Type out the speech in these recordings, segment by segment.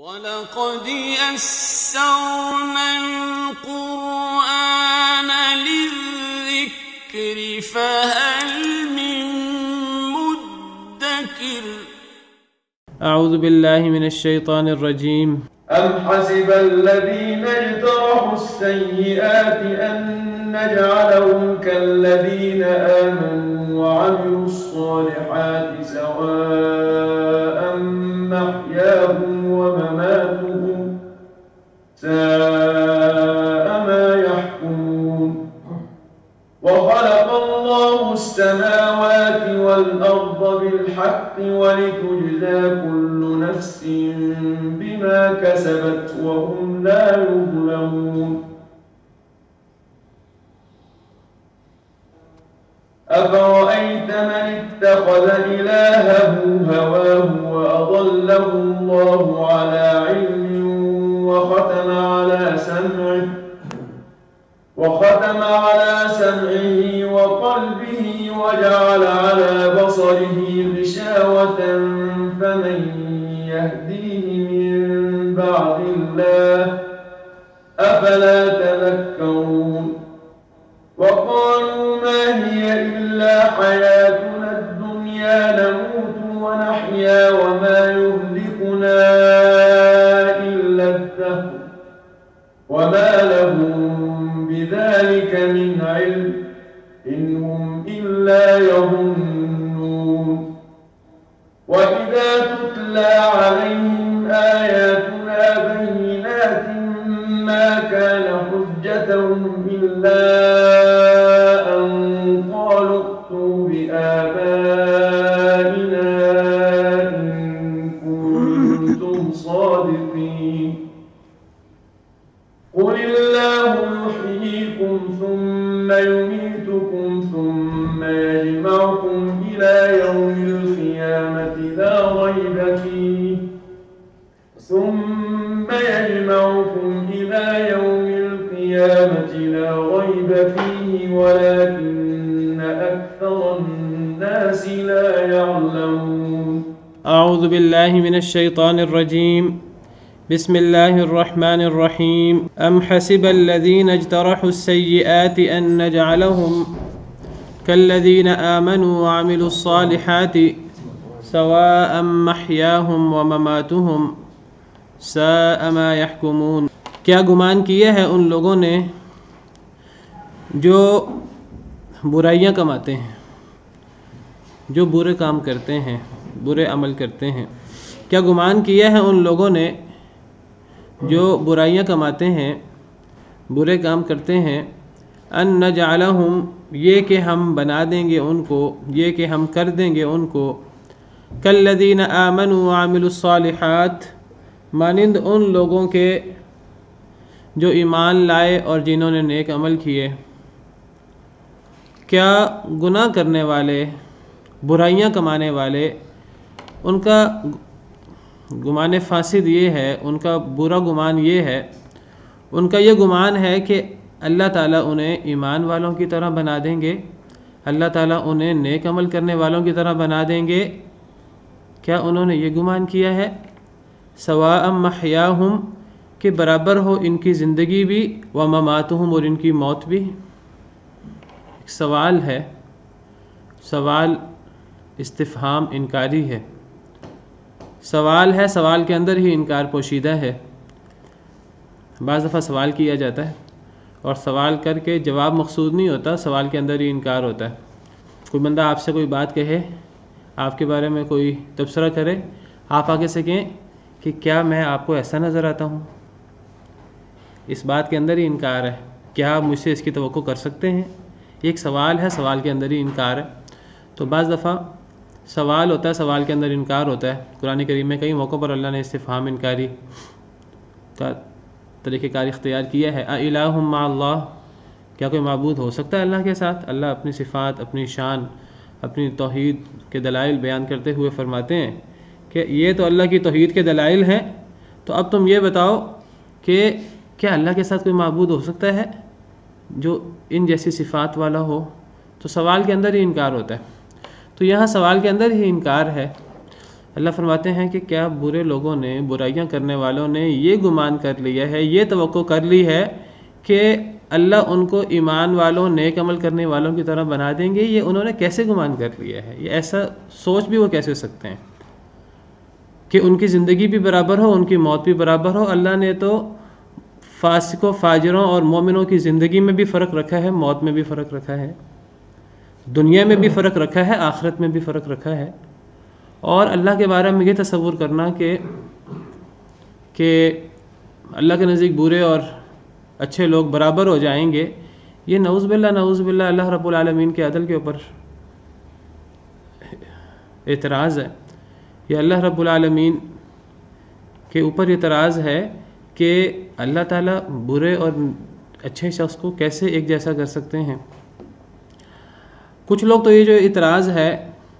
وَلَقَدْ يَسَّرْنَا الْقُرْآنَ لِلذِّكْرِ فَهَلْ مِن مُّدَّكِرٍ اعوذ باللہ من الشیطان الرجیم ام حسب الذین اجترحوا السیئات ان نجعلهم كالذین آمنوا وعملوا الصالحات سواء محیاهم ومماتهم ساء ما يحكمون وخلق الله السماوات والأرض بالحق ولتجزى كل نفس بما كسبت وهم لا يظلمون أفرأيت من اتخذ إلهه هواه وأضله الله على علم وختم على سمعه وقلبه وجعل على بصره غشاوة فمن يهديه من بعد الله أفلا تذكرون وقالوا ما هي إلا حياتنا الدنيا نموت ونحيا وما يهلكنا إلا الدهر وما لهم بذلك من علم إن هم إلا يظنون وإذا تتلى عليهم آياتنا بينات ما كان حجتهم إلا أن قالوا ائتوا بآبائنا إن كنتم صادقين قل الله يحييكم ثم يميتكم ثم يجمعكم إلى يوم القيامة لا ريب فيه ولكن أكثر الناس لا يعلمون اعوذ باللہ من الشیطان الرجیم بسم اللہ الرحمن الرحیم ام حسب الذین اجترحوا السیئات ان نجعلهم كالذین آمنوا وعملوا الصالحات سواء محیاهم ومماتهم ساء ما يحكمون کیا گمان کیا ہے ان لوگوں نے جو برائیاں کماتے ہیں، جو برے کام کرتے ہیں، برے عمل کرتے ہیں، کیا گمان کیا ہے ان لوگوں نے جو برائیاں کماتے ہیں، برے کام کرتے ہیں، ان نجعلہم یہ کہ ہم بنا دیں گے ان کو، یہ کہ ہم کر دیں گے ان کو کالذین آمنوا وعملوا الصالحات مانند ان لوگوں کے جو ایمان لائے اور جنہوں نے نیک عمل کیے۔ کیا گناہ کرنے والے، برائیاں کمانے والے، ان کا گمان فاسد یہ ہے، ان کا برا گمان یہ ہے، ان کا یہ گمان ہے کہ اللہ تعالیٰ انہیں ایمان والوں کی طرح بنا دیں گے، اللہ تعالیٰ انہیں نیک عمل کرنے والوں کی طرح بنا دیں گے؟ کیا انہوں نے یہ گمان کیا ہے؟ سواء محیاہم کہ برابر ہو ان کی زندگی بھی، ومماتہم اور ان کی موت بھی۔ ایک سوال ہے، سوال استفہام انکاری ہے، سوال ہے، سوال کے اندر ہی انکار پوشیدہ ہے۔ بعض دفعہ سوال کیا جاتا ہے اور سوال کر کے جواب مقصود نہیں ہوتا، سوال کے اندر ہی انکار ہوتا ہے۔ کوئی بندہ آپ سے کوئی بات کہے، آپ کے بارے میں کوئی تبصرہ کرے، آپ آگے سے کہیں کہ کیا میں آپ کو ایسا نظر آتا ہوں؟ اس بات کے اندر ہی انکار ہے، کیا آپ مجھ سے اس کی توقع کر سکتے ہیں؟ یہ ایک سوال ہے، سوال کے اندر ہی انکار ہے۔ تو بعض دفعہ سوال ہوتا ہے، سوال کے اندر انکار ہوتا ہے۔ قرآن کریم میں کئی موقعوں پر اللہ نے استفہام انکاری کا طریقہ کار اختیار کیا ہے۔ اِلٰہٌ مع اللہ کیا کوئی معبود ہو سکتا ہے اللہ کے ساتھ؟ اللہ اپنی صفات، اپنی شان، اپنی توحید کے دلائل بیان کرتے ہوئے فرماتے ہیں کہ یہ تو اللہ کی توحید کے دلائل ہیں، تو اب تم یہ بتاؤ کہ کیا اللہ کے ساتھ کوئی معبود ہو سکتا ہے جو ان جیسی صفات والا ہو؟ تو سوال کے اندر ہی انکار ہوتا ہے۔ تو یہاں سوال کے اندر ہی انکار ہے۔ اللہ فرماتے ہیں کہ کیا برے لوگوں نے، برائیاں کرنے والوں نے یہ گمان کر لیا ہے، یہ توقع کر لی ہے کہ اللہ ان کو ایمان والوں، نیک عمل کرنے والوں کی طرح بنا دیں گے؟ یہ انہوں نے کیسے گمان کر لیا ہے؟ یہ ایسا سوچ بھی وہ کیسے سکتے ہیں کہ ان کی زندگی بھی برابر ہو، ان کی موت بھی برابر ہو؟ اللہ نے تو فاسقوں، فاجروں اور مومنوں کی زندگی میں بھی فرق رکھا ہے، موت میں بھی فرق رکھا ہے، دنیا میں بھی فرق رکھا ہے، آخرت میں بھی فرق رکھا ہے۔ اور اللہ کے بارے میں یہ تصور کرنا کہ اللہ کے نزدیک برے اور اچھے لوگ برابر ہو جائیں گے، یہ نعوذ باللہ اللہ رب العالمین کے عدل کے اوپر اعتراض ہے۔ یہ اللہ رب العالمین کے اوپر اعتراض ہے کہ اللہ تعالیٰ برے اور اچھے شخص کو کیسے ایک جیسا کر سکتے ہیں۔ کچھ لوگ تو یہ جو اعتراض ہے،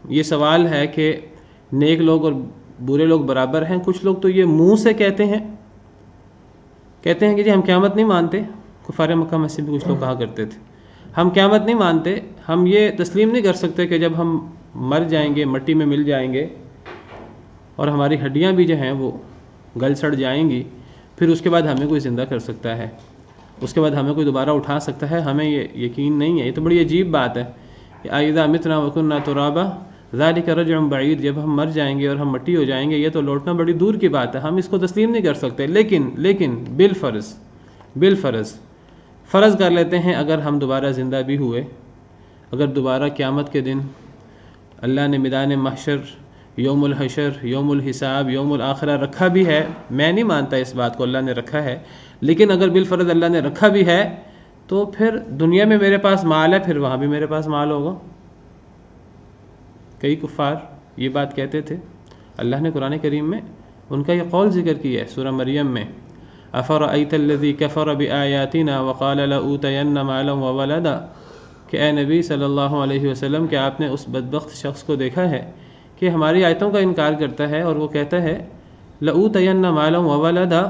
یہ سوال ہے کہ نیک لوگ اور برے لوگ برابر ہیں، کچھ لوگ تو یہ منہ سے کہتے ہیں کہ جی ہم قیامت نہیں مانتے۔ کفار مکہ میں سے بھی کچھ لوگ کہا کرتے تھے ہم قیامت نہیں مانتے، ہم یہ تسلیم نہیں کر سکتے کہ جب ہم مر جائیں گے، مٹی میں مل جائیں گے اور ہماری ہڈیاں بھی جو ہیں وہ گل سڑ جائیں گی، پھر اس کے بعد ہمیں کوئی زندہ کر سکتا ہے، اس کے بعد ہمیں کوئی دوبارہ اٹھا سکتا ہے، ہمیں یہ یقین نہیں ہے۔ یہ تو بڑی عجیب بات ہے کہ اذا متنا وکنا ترابا ذالک رجع بعید، جب ہم مر جائیں گے اور ہم مٹی ہو جائیں گے، یہ تو لوٹنا بڑی دور کی بات ہے، ہم اس کو تسلیم نہیں کر سکتے۔ لیکن بالفرض فرض کر لیتے ہیں اگر ہم دوبارہ زندہ بھی ہوئے، اگر دوبارہ قیامت کے دن اللہ نے میدان محشر، یوم الحشر، یوم الحساب، یوم الآخرہ رکھا بھی ہے، میں نہیں مانتا اس بات کو، اللہ نے رکھا ہے، لیکن اگر بالفرض اللہ نے رکھا بھی ہے تو پھر دنیا میں میرے پاس مال ہے، پھر وہاں بھی میرے پاس مال ہوگا۔ کئی کفار یہ بات کہتے تھے، اللہ نے قرآن کریم میں ان کا یہ قول ذکر کیا ہے سورہ مریم میں، افرأیت الذی کفر بآیاتنا وقال لأوتین مالا وولدا، کہ اے نبی صلی اللہ علیہ وسلم، کہ آپ نے اس بدبخت شخص کو دیکھا ہے کہ ہماری آیتوں کا انکار کرتا ہے اور وہ کہتا ہے لأوتین مالا وولدا،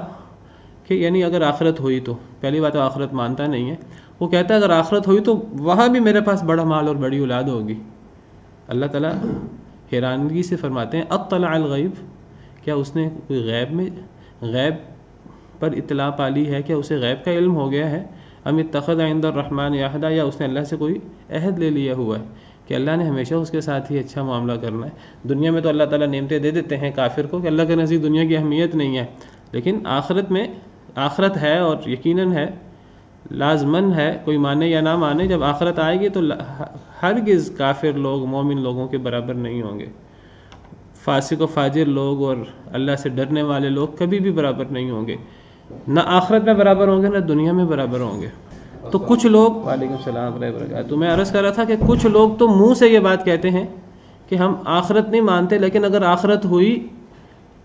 کہ یعنی اگر آخرت ہوئی تو، پہلی بات تو آخرت مانتا نہیں ہے، وہ کہتا ہے اگر آخرت ہوئی تو وہاں بھی میرے پاس بڑا مال اور بڑی اولاد ہوگی۔ اللہ تعالیٰ حیرانگی سے فرماتے ہیں اطلع الغیب، کیا اس نے کوئی غیب پر اطلاع پا لی ہے؟ کیا اسے غیب کا علم ہو گیا ہے؟ ام اتخذ عند الرحمن عہدا، یا اس نے اللہ سے کوئی عہد لے لیا ہوا ہے کہ اللہ نے ہمیشہ اس کے ساتھ ہی اچھا معاملہ کرنا ہے؟ دنیا میں تو اللہ تعالیٰ نعمتیں دے دیتے ہیں کافر کو کہ اللہ کے نزدیک دنیا کی اہمیت نہیں ہے، لیکن آخرت میں، آخرت ہے اور یقیناً ہے، لازمن ہے، کوئی مانے یا نہ مانے، جب آخرت آئے گی تو ہرگز کافر لوگ مومن لوگوں کے برابر نہیں ہوں گے، فاسق و فاجر لوگ اور اللہ سے ڈرنے والے لوگ کبھی بھی برابر نہیں ہوں گے، نہ آخرت میں برابر ہوں گے نہ دنیا میں برابر ہوں گے۔ تو کچھ لوگ، وعلیکم السلام ورحمۃ اللہ وبرکاتہ، تو میں عرض کر رہا تھا کہ کچھ لوگ تو منہ سے یہ بات کہتے ہیں کہ ہم آخرت نہیں مانتے، لیکن اگر آخرت ہوئی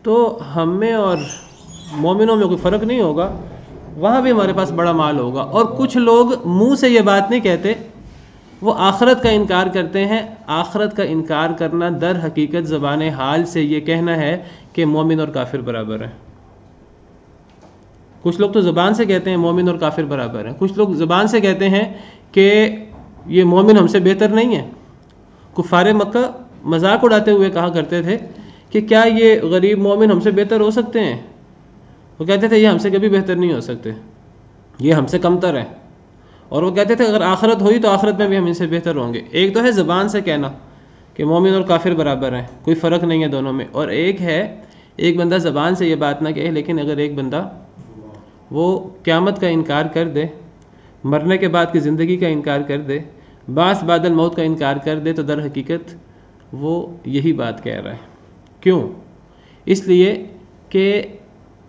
تو ہم میں اور مومنوں میں کوئی فرق نہیں ہوگا، وہاں بھی ہمارے پاس بڑا مال ہوگا۔ اور کچھ لوگ منہ سے یہ بات نہیں کہتے، وہ آخرت کا انکار کرتے ہیں۔ آخرت کا انکار کرنا در حقیقت زبان حال سے یہ کہنا ہے کہ مومن اور کافر برابر ہیں۔ کچھ لوگ تو زبان سے کہتے ہیں مومن اور کافر برابر ہیں، کچھ لوگ زبان سے کہتے ہیں کہ یہ مومن ہم سے بہتر نہیں ہے۔ کفار مکہ مذاق اڑاتے ہوئے کہا کرتے تھے کہ کیا یہ غریب مومن ہم سے بہتر ہو سکتے ہیں؟ وہ کہتے تھے یہ ہم سے کبھی بہتر نہیں ہو سکتے، یہ ہم سے کمتر ہیں۔ اور وہ کہتے تھے اگر آخرت ہوئی تو آخرت میں بھی ہم ان سے بہتر ہوں گے۔ ایک تو ہے زبان سے کہنا کہ مومن اور کافر برابر ہیں، کوئی فرق نہیں ہے دونوں میں، اور ایک ہے ایک بندہ زبان سے یہ بات نہ کہے، لیکن اگر ایک بندہ وہ قیامت کا انکار کر دے، مرنے کے بعد کی زندگی کا انکار کر دے، بعث بعد الموت کا انکار کر دے، تو در حقیقت وہ یہی بات کہہ رہا ہے۔ کیوں؟ اس لیے کہ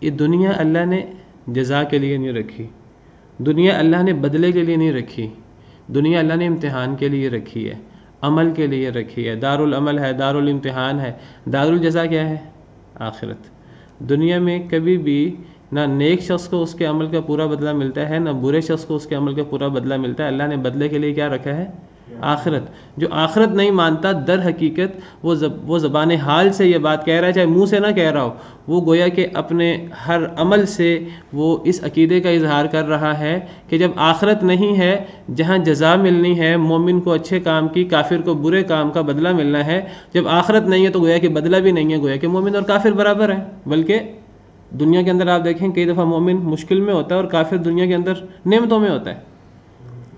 یہ دنیا اللہ نے جزا کے لیے نہیں رکھی، دنیا اللہ نے بدلے کے لیے نہیں رکھی، دنیا اللہ نے امتحان کے لیے رکھی ہے، عمل کے لیے رکھی ہے، دار العمل ہے، دار الامتحان ہے، دار الجزا کیا ہے؟ آخرت۔ دنیا میں کبھی بھی نہ نیک شخص کو اس کے عمل کا پورا بدلہ ملتا ہے، نہ برے شخص کو اس کے عمل کا پورا بدلہ ملتا ہے۔ اللہ نے بدلے کے لیے کیا رکھا ہے؟ آخرت. جو آخرت نہیں مانتا در حقیقت وہ زبان حال سے یہ بات کہہ رہا ہے، چاہے منہ سے نہ کہہ رہا ہو، وہ گویا کہ اپنے ہر عمل سے وہ اس عقیدے کا اظہار کر رہا ہے کہ جب آخرت نہیں ہے جہاں جزا ملنی ہے مومن کو اچھے کام کی، کافر کو برے کام کا بدلہ ملنا ہے، جب آخرت نہیں ہے تو گویا کہ بدلہ بھی نہیں ہے، گویا کہ مومن اور کافر برابر ہیں. بلکہ دنیا کے اندر آپ دیکھیں کئی دفعہ مومن مشکل میں ہوتا ہے اور کافر دنیا کے اندر نعمتوں میں ہوتا ہے.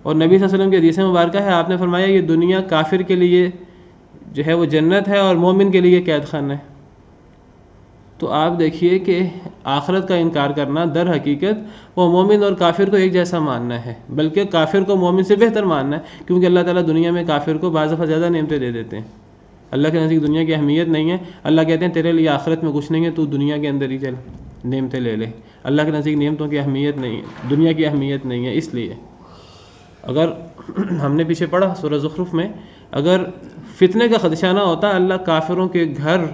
اور نبی صلی اللہ علیہ وسلم کی حدیث مبارکہ ہے، آپ نے فرمایا یہ دنیا کافر کے لیے جو ہے وہ جنت ہے اور مومن کے لیے قید خانہ ہے. تو آپ دیکھیے کہ آخرت کا انکار کرنا در حقیقت وہ مومن اور کافر کو ایک جیسا ماننا ہے، بلکہ کافر کو مومن سے بہتر ماننا ہے، کیونکہ اللہ تعالیٰ دنیا میں کافر کو بعض دفعہ زیادہ نعمتیں دے دیتے ہیں. اللہ کے نزدیک دنیا کی اہمیت نہیں ہے، اللہ کہتے ہیں تیرے لیے آخرت میں کچھ نہیں ہے، تو دنیا کے اندر ہی چل نعمتیں لے لے. اللہ کے نزدیک نعمتوں کی اہمیت نہیں ہے، دنیا کی اہمیت نہیں ہے. اس لیے اگر ہم نے پیچھے پڑھا سورہ زخرف میں، اگر فتنے کا خدشہ نہ ہوتا اللہ کافروں کے گھر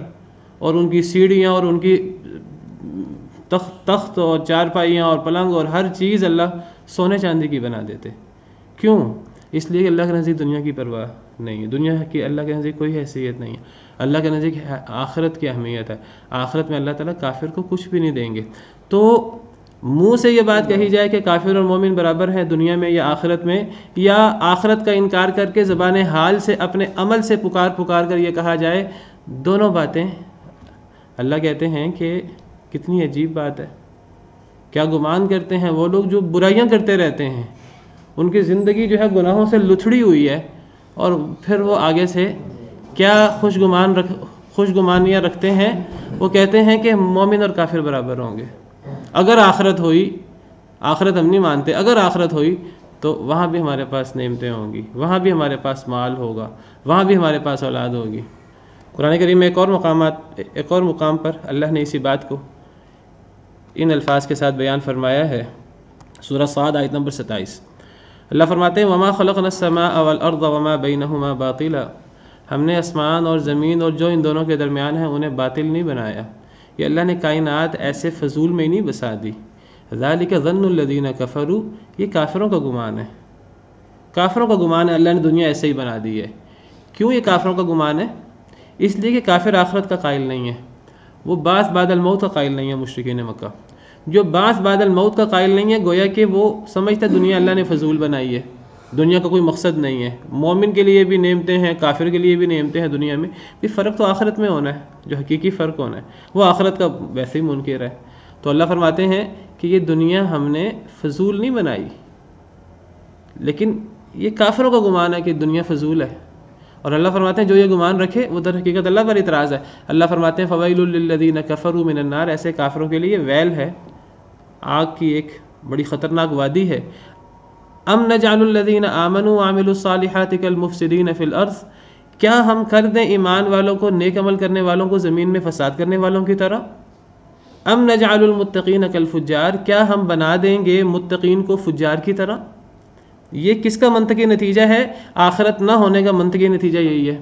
اور ان کی سیڑھیاں اور ان کی تخت اور چارپائیاں اور پلنگ اور ہر چیز اللہ سونے چاندی کی بنا دیتے. کیوں؟ اس لیے کہ اللہ کے نزدیک دنیا کی پرواہ نہیں ہے، دنیا کی اللہ کے نزدیک کوئی حیثیت نہیں ہے. اللہ کے نزدیک آخرت کی اہمیت ہے. آخرت میں اللہ تعالیٰ کافر کو کچھ بھی نہیں دیں گے. تو منہ سے یہ بات کہی جائے کہ کافر اور مومن برابر ہیں دنیا میں یا آخرت میں، یا آخرت کا انکار کر کے زبان حال سے اپنے عمل سے پکار کر یہ کہا جائے، دونوں باتیں اللہ کہتے ہیں کہ کتنی عجیب بات ہے. کیا گمان کرتے ہیں وہ لوگ جو برائیاں کرتے رہتے ہیں، ان کی زندگی جو ہے گناہوں سے لتھڑی ہوئی ہے، اور پھر وہ آگے سے کیا خوش گمانیاں رکھتے ہیں. وہ کہتے ہیں کہ مومن اور کافر برابر ہوں گے. اگر آخرت ہوئی، آخرت ہم نہیں مانتے، اگر آخرت ہوئی تو وہاں بھی ہمارے پاس نعمتیں ہوں گی، وہاں بھی ہمارے پاس مال ہوگا، وہاں بھی ہمارے پاس اولاد ہوگی. قرآن کریم میں ایک اور مقام پر اللہ نے اسی بات کو ان الفاظ کے ساتھ بیان فرمایا ہے. سورہ صاد آیت نمبر 27 اللہ فرماتے ہیں وَمَا خَلَقْنَا السَّمَاءَ وَالْأَرْضَ وَمَا بَيْنَهُمَا بَاطِلًا، ہم نے آسمان اور زمین اور جو ان دونوں کے درمیان ہیں انہیں باطل نہیں بنایا. یہ اللہ نے کائنات ایسے فضول میں نہیں بسا دی. ذَلِكَ ظَنُّ الَّذِينَ كَفَرُوا، یہ کافروں کا گمان ہے. کافروں کا گمان ہے اللہ نے دنیا ایسے ہی بنا دی ہے. کیوں یہ کافروں کا گمان ہے؟ اس لیے کہ کافر آخرت کا قائل نہیں ہے، وہ بعث بعد الموت کا قائل نہیں ہے. مشرکین مکہ جو بعث بعد الموت کا قائل نہیں ہے، گویا کہ وہ سمجھتا دنیا اللہ نے فضول بنائی ہے، دنیا کا کوئی مقصد نہیں ہے. مومن کے لیے بھی نعمتیں ہیں، کافر کے لیے بھی نعمتیں ہیں دنیا میں، بھی فرق تو آخرت میں ہونا ہے. جو حقیقی فرق ہونا ہے وہ آخرت کا ویسے ہی منکر ہے. تو اللہ فرماتے ہیں کہ یہ دنیا ہم نے فضول نہیں بنائی، لیکن یہ کافروں کا گمان ہے کہ دنیا فضول ہے. اور اللہ فرماتے ہیں جو یہ گمان رکھے وہ در حقیقت اللہ پر اعتراض ہے. اللہ فرماتے ہیں فَوَيْلٌ لِّلَّذِينَ كَفَرُوا مِنَ النَّارِ، ایسے کافروں کے لیے ویل ہے، آگ کی ایک بڑی خطرناک وادی ہے. ام نجعل الذین آمنوا وعملوا الصالحات کالمفسدین فی الارض، کیا ہم کر دیں ایمان والوں کو، نیک عمل کرنے والوں کو زمین میں فساد کرنے والوں کی طرح. ام نجعل المتقین کالفجار، کیا ہم بنا دیں گے متقین کو فجار کی طرح. یہ کس کا منطقی نتیجہ ہے؟ آخرت نہ ہونے کا منطقی نتیجہ یہی ہے.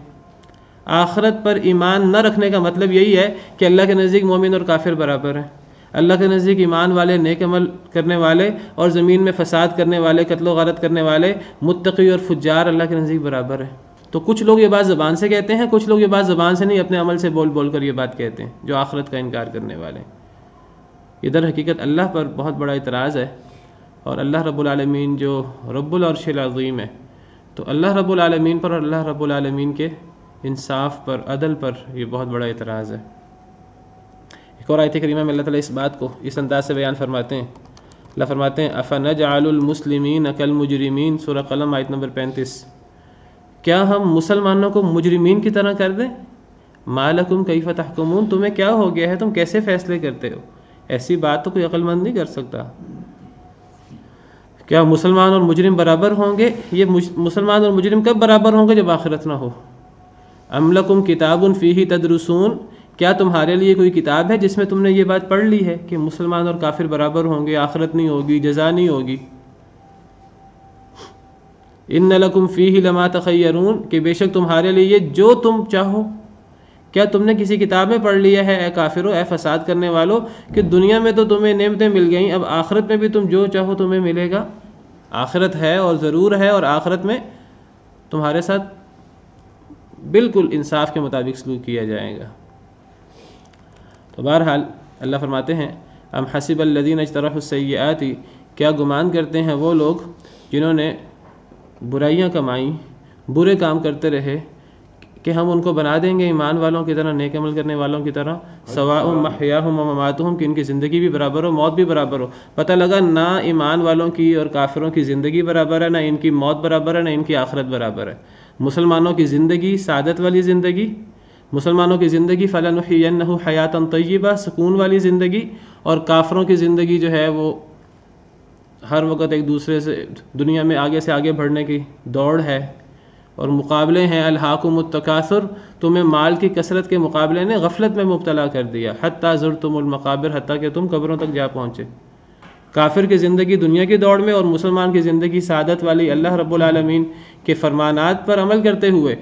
آخرت پر ایمان نہ رکھنے کا مطلب یہی ہے کہ اللہ کے نزدیک مومن اور کافر برابر ہیں. اللہ کے نزدیک ایمان والے، نیک عمل کرنے والے اور زمین میں فساد کرنے والے، قتل و غارت کرنے والے، متقی اور فجار اللہ کے نزدیک برابر ہیں. تو کچھ لوگ یہ بات زبان سے کہتے ہیں، کچھ لوگ یہ بات زبان سے نہیں اپنے عمل سے بول کر یہ بات کہتے ہیں، جو آخرت کا انکار کرنے والے. ادھر حقیقت اللہ پر بہت بڑا اعتراض ہے. اور اللہ رب العالمین جو رب العرش العظیم ہے، تو اللہ رب العالمین پر اور اللہ رب العالمین کے انصاف پر، عدل پر یہ بہت بڑا اعتراض ہے. ایک اور آیت کریمہ میں اللہ تعالیٰ اس بات کو اس انداز سے بیان فرماتے ہیں. اللہ فرماتے ہیں افنجعل المسلمین کالمجرمین، سورہ قلم آیت نمبر 35. کیا ہم مسلمانوں کو مجرمین کی طرح کر دیں؟ ما لکم کیف تحکمون، تمہیں کیا ہو گیا ہے، تم کیسے فیصلے کرتے ہو؟ ایسی بات تو کوئی عقل مند نہیں کر سکتا. کیا مسلمان اور مجرم برابر ہوں گے؟ یہ مسلمان اور مجرم کب برابر ہوں گے؟ جب آخرت نہ ہو. ام لکم کتاب فیہ تدرسون، کیا تمہارے لیے کوئی کتاب ہے جس میں تم نے یہ بات پڑھ لی ہے کہ مسلمان اور کافر برابر ہوں گے، آخرت نہیں ہوگی، جزا نہیں ہوگی. ان لکم فیہ لما تخیرون، کہ بے شک تمہارے لیے جو تم چاہو. کیا تم نے کسی کتاب میں پڑھ لیا ہے اے کافرو، اے فساد کرنے والو، کہ دنیا میں تو تمہیں نعمتیں مل گئیں، اب آخرت میں بھی تم جو چاہو تمہیں ملے گا. آخرت ہے اور ضرور ہے، اور آخرت میں تمہارے ساتھ بالکل انصاف کے مطابق سلوک کیا جائے گا۔ تو بہرحال اللہ فرماتے ہیں ام حسب الذین اجترحوا السیئات، کیا گمان کرتے ہیں وہ لوگ جنہوں نے برائیاں کمائیں، برے کام کرتے رہے، کہ ہم ان کو بنا دیں گے ایمان والوں کی طرح، نیک عمل کرنے والوں کی طرح، سواء محیاہم و مماتہم، کہ ان کی زندگی بھی برابر ہو، موت بھی برابر ہو۔ پتہ لگا نہ ایمان والوں کی اور کافروں کی زندگی برابر ہے، نہ ان کی موت برابر ہے، نہ ان کی آخرت برابر ہے۔ مسلمانوں کی زندگی سعادت والی زندگی، مسلمانوں کی زندگی فَلَنُحْيِيَنَّهُ حَيَاةً طَيِّبَةً، سکون والی زندگی، اور کافروں کی زندگی جو ہے وہ ہر وقت ایک دوسرے سے دنیا میں آگے سے آگے بڑھنے کی دوڑ ہے اور مقابلے ہیں۔ الہاکم التکاثر، تمہیں مال کی کثرت کے مقابلے نے غفلت میں مبتلا کر دیا، حتیٰ زرتم المقابر، حتیٰ کہ تم قبروں تک جا پہنچے۔ کافر کی زندگی دنیا کی دوڑ میں، اور مسلمان کی زندگی سعادت والی اللہ رب العالمین کے فرمانات پر عمل کرتے ہوئے۔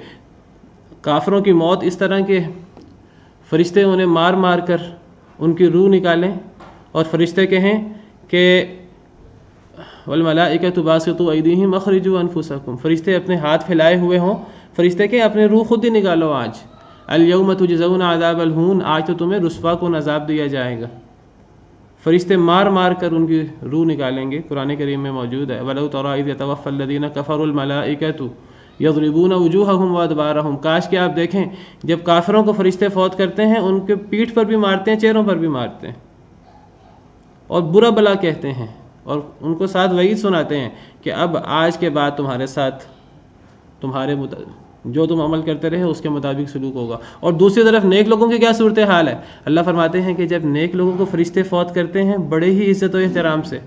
کافروں کی موت اس طرح کے فرشتے انہیں مار مار کر ان کی روح نکالیں، اور فرشتے کہیں کہ والملائکۃ باسطوا ایدیہم اخرجوا انفسکم، فرشتے اپنے ہاتھ پھیلائے ہوئے ہوں، فرشتے کہ اپنے روح خود ہی نکالو آج، الیوم تجزون عذاب الہون، آج تو تمہیں رسوا کن عذاب دیا جائے گا۔ فرشتے مار مار کر ان کی روح نکالیں گے، قرآن کریم میں موجود ہے وَلَوْ تَرَىٰ إِذْ يَتَوَفَّى الَّذِينَ كَفَرُوا الْمَلَائِكَةُ يَضْرِبُونَ وُجُوهَهُمْ وَأَدْبَارَهُمْ، کاش کہ آپ دیکھیں جب کافروں کو فرشتے فوت کرتے ہیں ان کے پیٹھ پر بھی مارتے ہیں، چہروں پر بھی مارتے ہیں، اور برا بلا کہتے ہیں، اور ان کو ساتھ وعید سناتے ہیں کہ اب آج کے بعد تمہارے ساتھ جو تم عمل کرتے رہے اس کے مطابق سلوک ہوگا۔ اور دوسری طرف نیک لوگوں کی کیا صورتحال ہے؟ اللہ فرماتے ہیں کہ جب نیک لوگوں کو فرشتے فوت کرتے ہیں بڑے ہی عزت و احترام سے،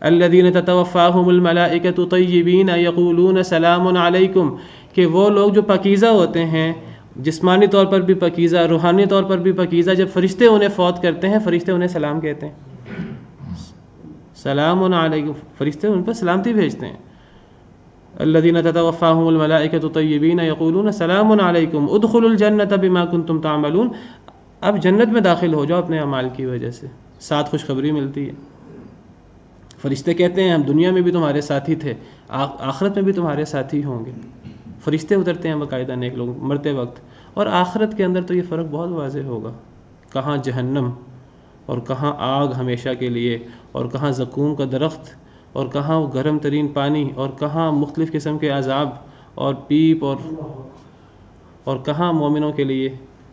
الذین تتوفاہم الملائکۃ طیبین یقولون سلام علیکم، کہ وہ لوگ جو پاکیزہ ہوتے ہیں، جسمانی طور پر بھی پاکیزہ، روحانی طور پر بھی پاکیزہ، جب فرشتے انہیں فوت کرتے ہیں فرشتے انہیں سلام کہتے ہیں، سلام علیکم، فرشتے ان پر سلامتی بھیجتے ہیں۔ الذین تتوفاہم الملائکۃ طیبین یقولون سلام علیکم ادخلوا الجنۃ بما کنتم تعملون، اب جنت میں داخل ہو جاؤ اپنے اعمال کی وجہ سے، ساتھ خوشخبری ملتی ہے۔ فرشتے کہتے ہیں ہم دنیا میں بھی تمہارے ساتھی تھے، آخرت میں بھی تمہارے ساتھی ہوں گے۔ فرشتے اترتے ہیں باقاعدہ نیک لوگ مرتے وقت، اور آخرت کے اندر تو یہ فرق بہت واضح ہوگا، کہاں جہنم اور کہاں آگ ہمیشہ کے لیے، اور کہاں زقوم کا درخت، اور کہاں وہ گرم ترین پانی، اور کہاں مختلف قسم کے عذاب اور پیپ، اور کہاں مومنوں کے لیے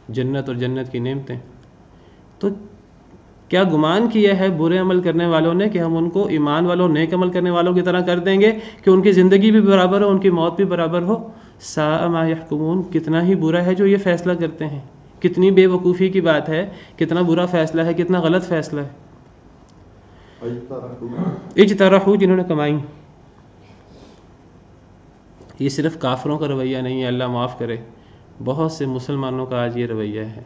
جنت اور جنت کی نعمتیں۔ تو کیا گمان کیا ہے برے عمل کرنے والوں نے کہ ہم ان کو ایمان والوں نیک عمل کرنے والوں کی طرح کر دیں گے کہ ان کی زندگی بھی برابر ہو، ان کی موت بھی برابر ہو؟ ساء ما یحکمون، کتنا ہی برا ہے جو یہ فیصلہ کرتے ہیں، کتنی بے وقوفی کی بات ہے، کتنا برا فیصلہ ہے، کتنا غلط فیصلہ ہے۔ اجترحوا، جنہوں نے کمائی۔ یہ صرف کافروں کا رویہ نہیں ہے، اللہ معاف کرے، بہت سے مسلمانوں کا آج یہ رویہ ہے،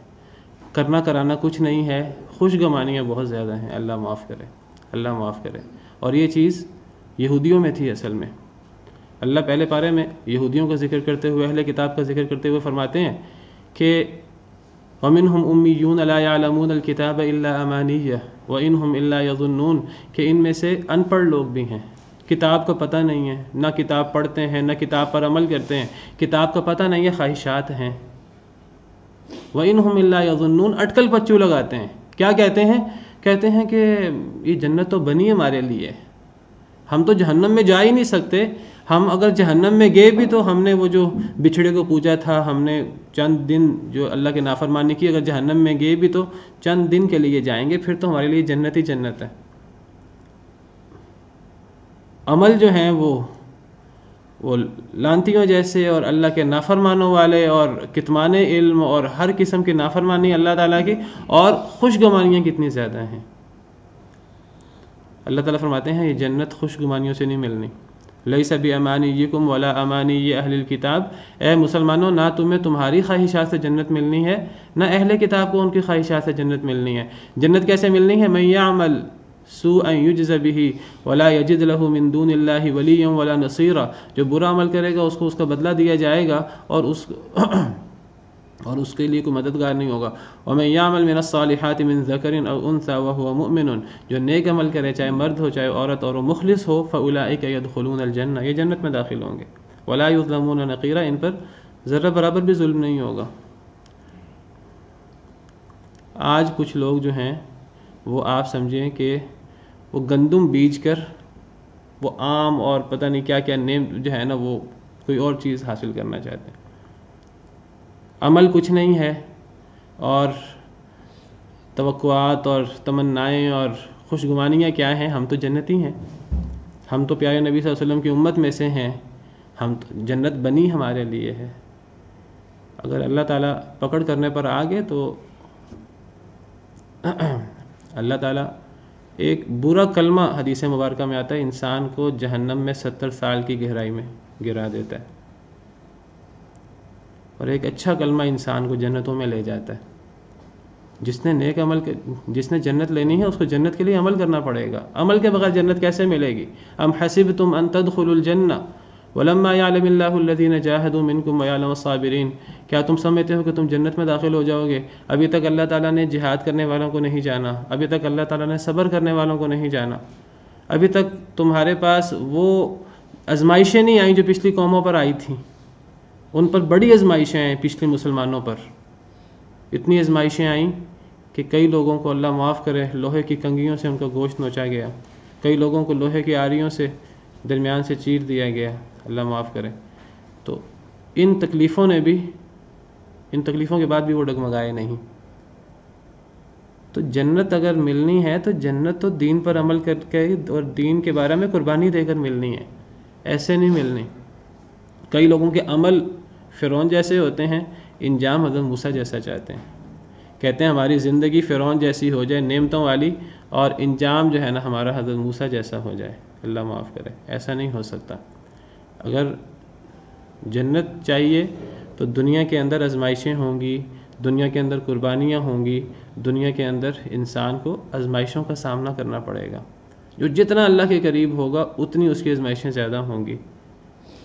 کرنا کرانا کچھ نہیں ہے، خوش گمانیاں بہت زیادہ ہیں، اللہ معاف کرے، اللہ معاف کرے۔ اور یہ چیز یہودیوں میں تھی اصل میں۔ اللہ پہلے پارے میں یہودیوں کا ذکر کرتے ہوئے، اہل کتاب کا ذکر کرتے ہوئے فرماتے ہیں کہ وَمِنْهُمْ أُمِّيُّونَ لَا يَعْلَمُونَ الْكِتَابَ إِلَّا أَمَانِيَّ وَإِنْهُمْ إِلَّا يَظُنُّونَ، کہ ان میں سے ان پڑھ لوگ بھی ہیں، کتاب کا پتہ نہیں ہے، نہ کتاب پڑھتے ہیں، نہ کتاب پر عمل کرتے ہیں، کتاب کا پتہ نہیں ہے، خواہشات ہیں۔ وَإِنْهُمْ إِلَّا يَظُنُّونَ، اٹکل پچو لگاتے ہیں، کیا کہتے ہیں؟ کہتے ہیں کہ یہ جنت تو بنی ہے ہمارے لیے، ہم تو جہنم میں جا ہی نہیں سکتے، ہم اگر جہنم میں گئے بھی تو ہم نے وہ جو بچھڑے کو پوجا تھا، ہم نے چند دن جو اللہ کے نافرمانی کی، اگر جہنم میں گئے بھی تو چند دن کے لیے جائیں گے، پھر تو ہمارے لیے جنت ہی جنت ہے۔ عمل جو ہیں وہ لانتیوں جیسے اور اللہ کے نافرمانوں والے اور کتمان علم اور ہر قسم کی نافرمانی اللہ تعالیٰ کی، اور خوش گمانیاں کتنی زیادہ ہیں۔ اللہ تعالیٰ فرماتے ہیں یہ جنت خوش گمانیوں سے نہیں ملنی۔ لیس بامانیکم ولا امانی اہل الکتاب، اے مسلمانوں نہ تمہیں تمہاری خواہشات سے جنت ملنی ہے، نہ اہل کتاب کو ان کی خواہشات سے جنت ملنی ہے۔ جنت کیسے ملنی ہے؟ من یعمل سوءا یجز به ولا یجد له من دون اللہ ولیا ولا نصیرا، جو برا عمل کرے گا اس کو اس کا بدلہ دیا جائے گا، اور اور اس کے لیے کوئی مددگار نہیں ہوگا۔ وَمَن يَعْمَلْ مِنَ الصَّالِحَاتِ مِن ذَكَرٍ أَوْ أُنثَىٰ وَهُوَ مُؤْمِنٌ، جو نیک عمل کرے چاہے مرد ہو چاہے عورت اور وہ مخلص ہو، فَأُولَٰئِكَ يَدْخُلُونَ الْجَنَّةَ، یہ جنت میں داخل ہوں گے، وَلَا يُظْلَمُونَ نَقِيرًا، ان پر ذرہ برابر بھی ظلم نہیں ہوگا۔ آج کچھ لوگ جو ہیں وہ آپ سمجھیں کہ وہ گندم بیج کر وہ آم اور پتہ نہیں کیا کیا نیم جو ہے نا وہ کوئی اور چیز حاصل کرنا چاہتے ہیں، عمل کچھ نہیں ہے، اور توقعات اور تمنائیں اور خوشگمانیاں کیا ہیں؟ ہم تو جنتی ہیں، ہم تو پیارے نبی صلی اللہ علیہ وسلم کی امت میں سے ہیں، ہم تو جنت بنی ہمارے لیے ہے۔ اگر اللہ تعالیٰ پکڑ کرنے پر آ گئے تو اللہ تعالیٰ ایک برا کلمہ حدیث مبارکہ میں آتا ہے، انسان کو جہنم میں 70 سال کی گہرائی میں گرا دیتا ہے، اور ایک اچھا کلمہ انسان کو جنتوں میں لے جاتا ہے۔ جس نے نیک عمل جس نے جنت لینی ہے اس کو جنت کے لیے عمل کرنا پڑے گا، عمل کے بغیر جنت کیسے ملے گی؟ ام حسبتم ان تدخلوا الجنہ ولما يعلم اللہ الذین جاہدوا منکم ويعلم الصابرین، کیا تم سمجھتے ہو کہ تم جنت میں داخل ہو جاؤ گے؟ ابھی تک اللہ تعالیٰ نے جہاد کرنے والوں کو نہیں جانا، ابھی تک اللہ تعالیٰ نے صبر کرنے والوں کو نہیں جانا، ابھی تک تمہارے پاس وہ آزمائشیں نہیں آئیں جو پچھلی قوموں پر آئی تھیں، ان پر بڑی آزمائشیں آئیں، پچھلے مسلمانوں پر اتنی آزمائشیں آئیں کہ کئی لوگوں کو اللہ معاف کرے لوہے کی کنگھیوں سے ان کا گوشت نوچا گیا، کئی لوگوں کو لوہے کی آریوں سے درمیان سے چیر دیا گیا، اللہ معاف کرے۔ تو ان تکلیفوں کے بعد بھی وہ ڈگمگائے نہیں۔ تو جنت اگر ملنی ہے تو جنت تو دین پر عمل کر کے اور دین کے بارے میں قربانی دے کر ملنی ہے، ایسے نہیں ملنی۔ کئی لوگوں کے عمل فرعون جیسے ہوتے ہیں، انجام حضرت موسیٰ جیسا چاہتے ہیں، کہتے ہیں ہماری زندگی فرعون جیسی ہو جائے نعمتوں والی، اور انجام جو ہے نا ہمارا حضرت موسیٰ جیسا ہو جائے، اللہ معاف کرے۔ ایسا نہیں ہو سکتا۔ اگر جنت چاہیے تو دنیا کے اندر آزمائشیں ہوں گی، دنیا کے اندر قربانیاں ہوں گی، دنیا کے اندر انسان کو آزمائشوں کا سامنا کرنا پڑے گا۔ جو جتنا اللہ کے قریب ہوگا اتنی اس کی آزمائشیں زیادہ ہوں گی۔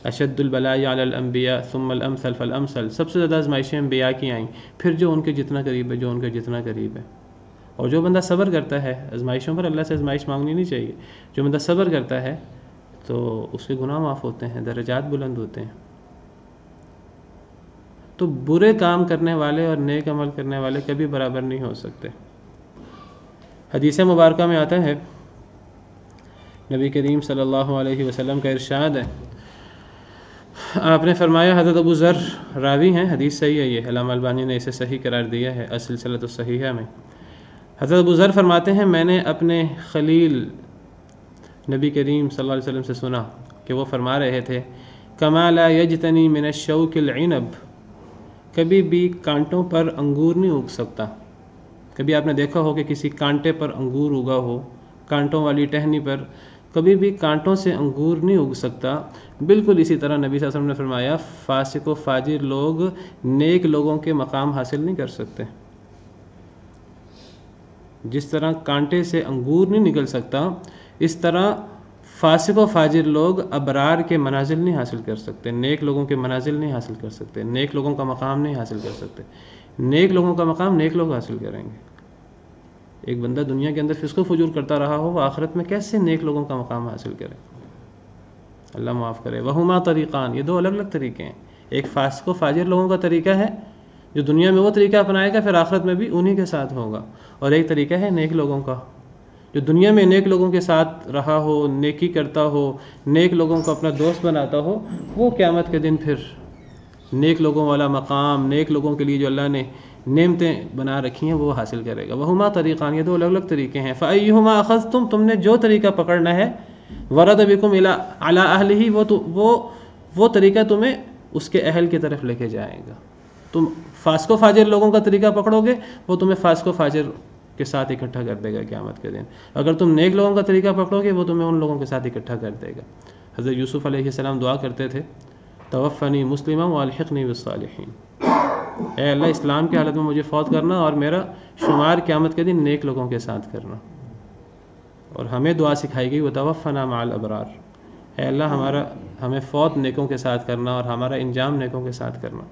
اشد البلاء علی الانبیاء ثم الامثل فالامثل، سب سے زیادہ آزمائشیں انبیاء کی آئیں، پھر جو ان کے جتنا قریب ہے، جو ان کے جتنا قریب ہے۔ اور جو بندہ صبر کرتا ہے آزمائشوں پر، اللہ سے آزمائش مانگنی نہیں چاہیے، جو بندہ صبر کرتا ہے تو اس کے گناہ معاف ہوتے ہیں، درجات بلند ہوتے ہیں۔ تو برے کام کرنے والے اور نیک عمل کرنے والے کبھی برابر نہیں ہو سکتے۔ حدیث مبارکہ میں آتا ہے، نبی کریم صلی اللہ علیہ وسلم کا ارشاد ہے، آپ نے فرمایا، حضرت ابو ذر راوی ہیں، حدیث صحیح ہے، یہ علامہ البانی نے اسے صحیح قرار دیا ہے السلسلۃ الصحیحہ میں۔ حضرت ابو ذر فرماتے ہیں، میں نے اپنے خلیل نبی کریم صلی اللہ علیہ وسلم سے سنا کہ وہ فرما رہے تھے، کما لا یجتنی من الشوک العنب، کبھی بھی کانٹوں پر انگور نہیں اگ سکتا۔ کبھی آپ نے دیکھا ہو کہ کسی کانٹے پر انگور اگا ہو، کانٹوں والی ٹہنی پر کبھی بھی کانٹوں سے انگور نہیں اگ سکتا۔ بالکل اسی طرح نبی صلی اللہ علیہ وسلم نے فرمایا، فاسق و فاجر لوگ نیک لوگوں کے مقام حاصل نہیں کر سکتے۔ جس طرح کانٹے سے انگور نہیں نکل سکتا، اس طرح فاسق و فاجر لوگ ابرار کے منازل نہیں حاصل کر سکتے، نیک لوگوں کے منازل نہیں حاصل کر سکتے، نیک لوگوں کا مقام نہیں حاصل کر سکتے۔ نیک لوگوں کا مقام نیک لوگ حاصل کریں گے۔ ایک بندہ دنیا کے اندر فسق و فجور کرتا رہا ہو، وہ آخرت میں کیسے نیک لوگوں کا مقام حاصل کرے؟ اللہ معاف کرے۔ وہما طریقان، یہ دو الگ الگ طریقے ہیں۔ ایک فاسق و فاجر لوگوں کا طریقہ ہے جو دنیا میں وہ طریقہ اپنائے گا، پھر آخرت میں بھی انہی کے ساتھ ہوگا، اور ایک طریقہ ہے نیک لوگوں کا، جو دنیا میں نیک لوگوں کے ساتھ رہا ہو، نیکی کرتا ہو، نیک لوگوں کو اپنا دوست بناتا ہو، وہ قیامت کے دن پھر نیک لوگوں والا مقام، نیک لوگوں کے لیے جو اللہ نے نعمتیں بنا رکھی ہیں وہ حاصل کرے گا۔ وہما طریقان، یہ دو الگ الگ طریقے ہیں۔ فَأَيُّهُمَا أَخَذْتُمْ، تم نے جو طریقہ پکڑنا ہے، وَرَدَ بِكُمْ عَلَىٰ أَهْلِهِ، وہ طریقہ تمہیں اس کے اہل کی طرف لے کے جائے گا۔ تم فاسق و فاجر لوگوں کا طریقہ پکڑو گے، وہ تمہیں فاسق و فاجر کے ساتھ اکٹھا کر دے گا قیامت کے دن۔ اگر تم نیک لوگوں کا طریقہ پکڑو گے، وہ تمہیں ان لوگوں کے ساتھ اکٹھا کر دے گا۔ حضرت یوسف علیہ السلام دعا کرتے تھے، توفنی مسلما والحقنی بالصالحین، اے اللہ اسلام کی حالت میں مجھے فوت کرنا اور میرا شمار قیامت کے دن نیک لوگوں کے ساتھ کرنا۔ اور ہمیں دعا سکھائی گئی، وتوفنا مع الابرار، اے اللہ ہمیں فوت نیکوں کے ساتھ کرنا اور ہمارا انجام نیکوں کے ساتھ کرنا۔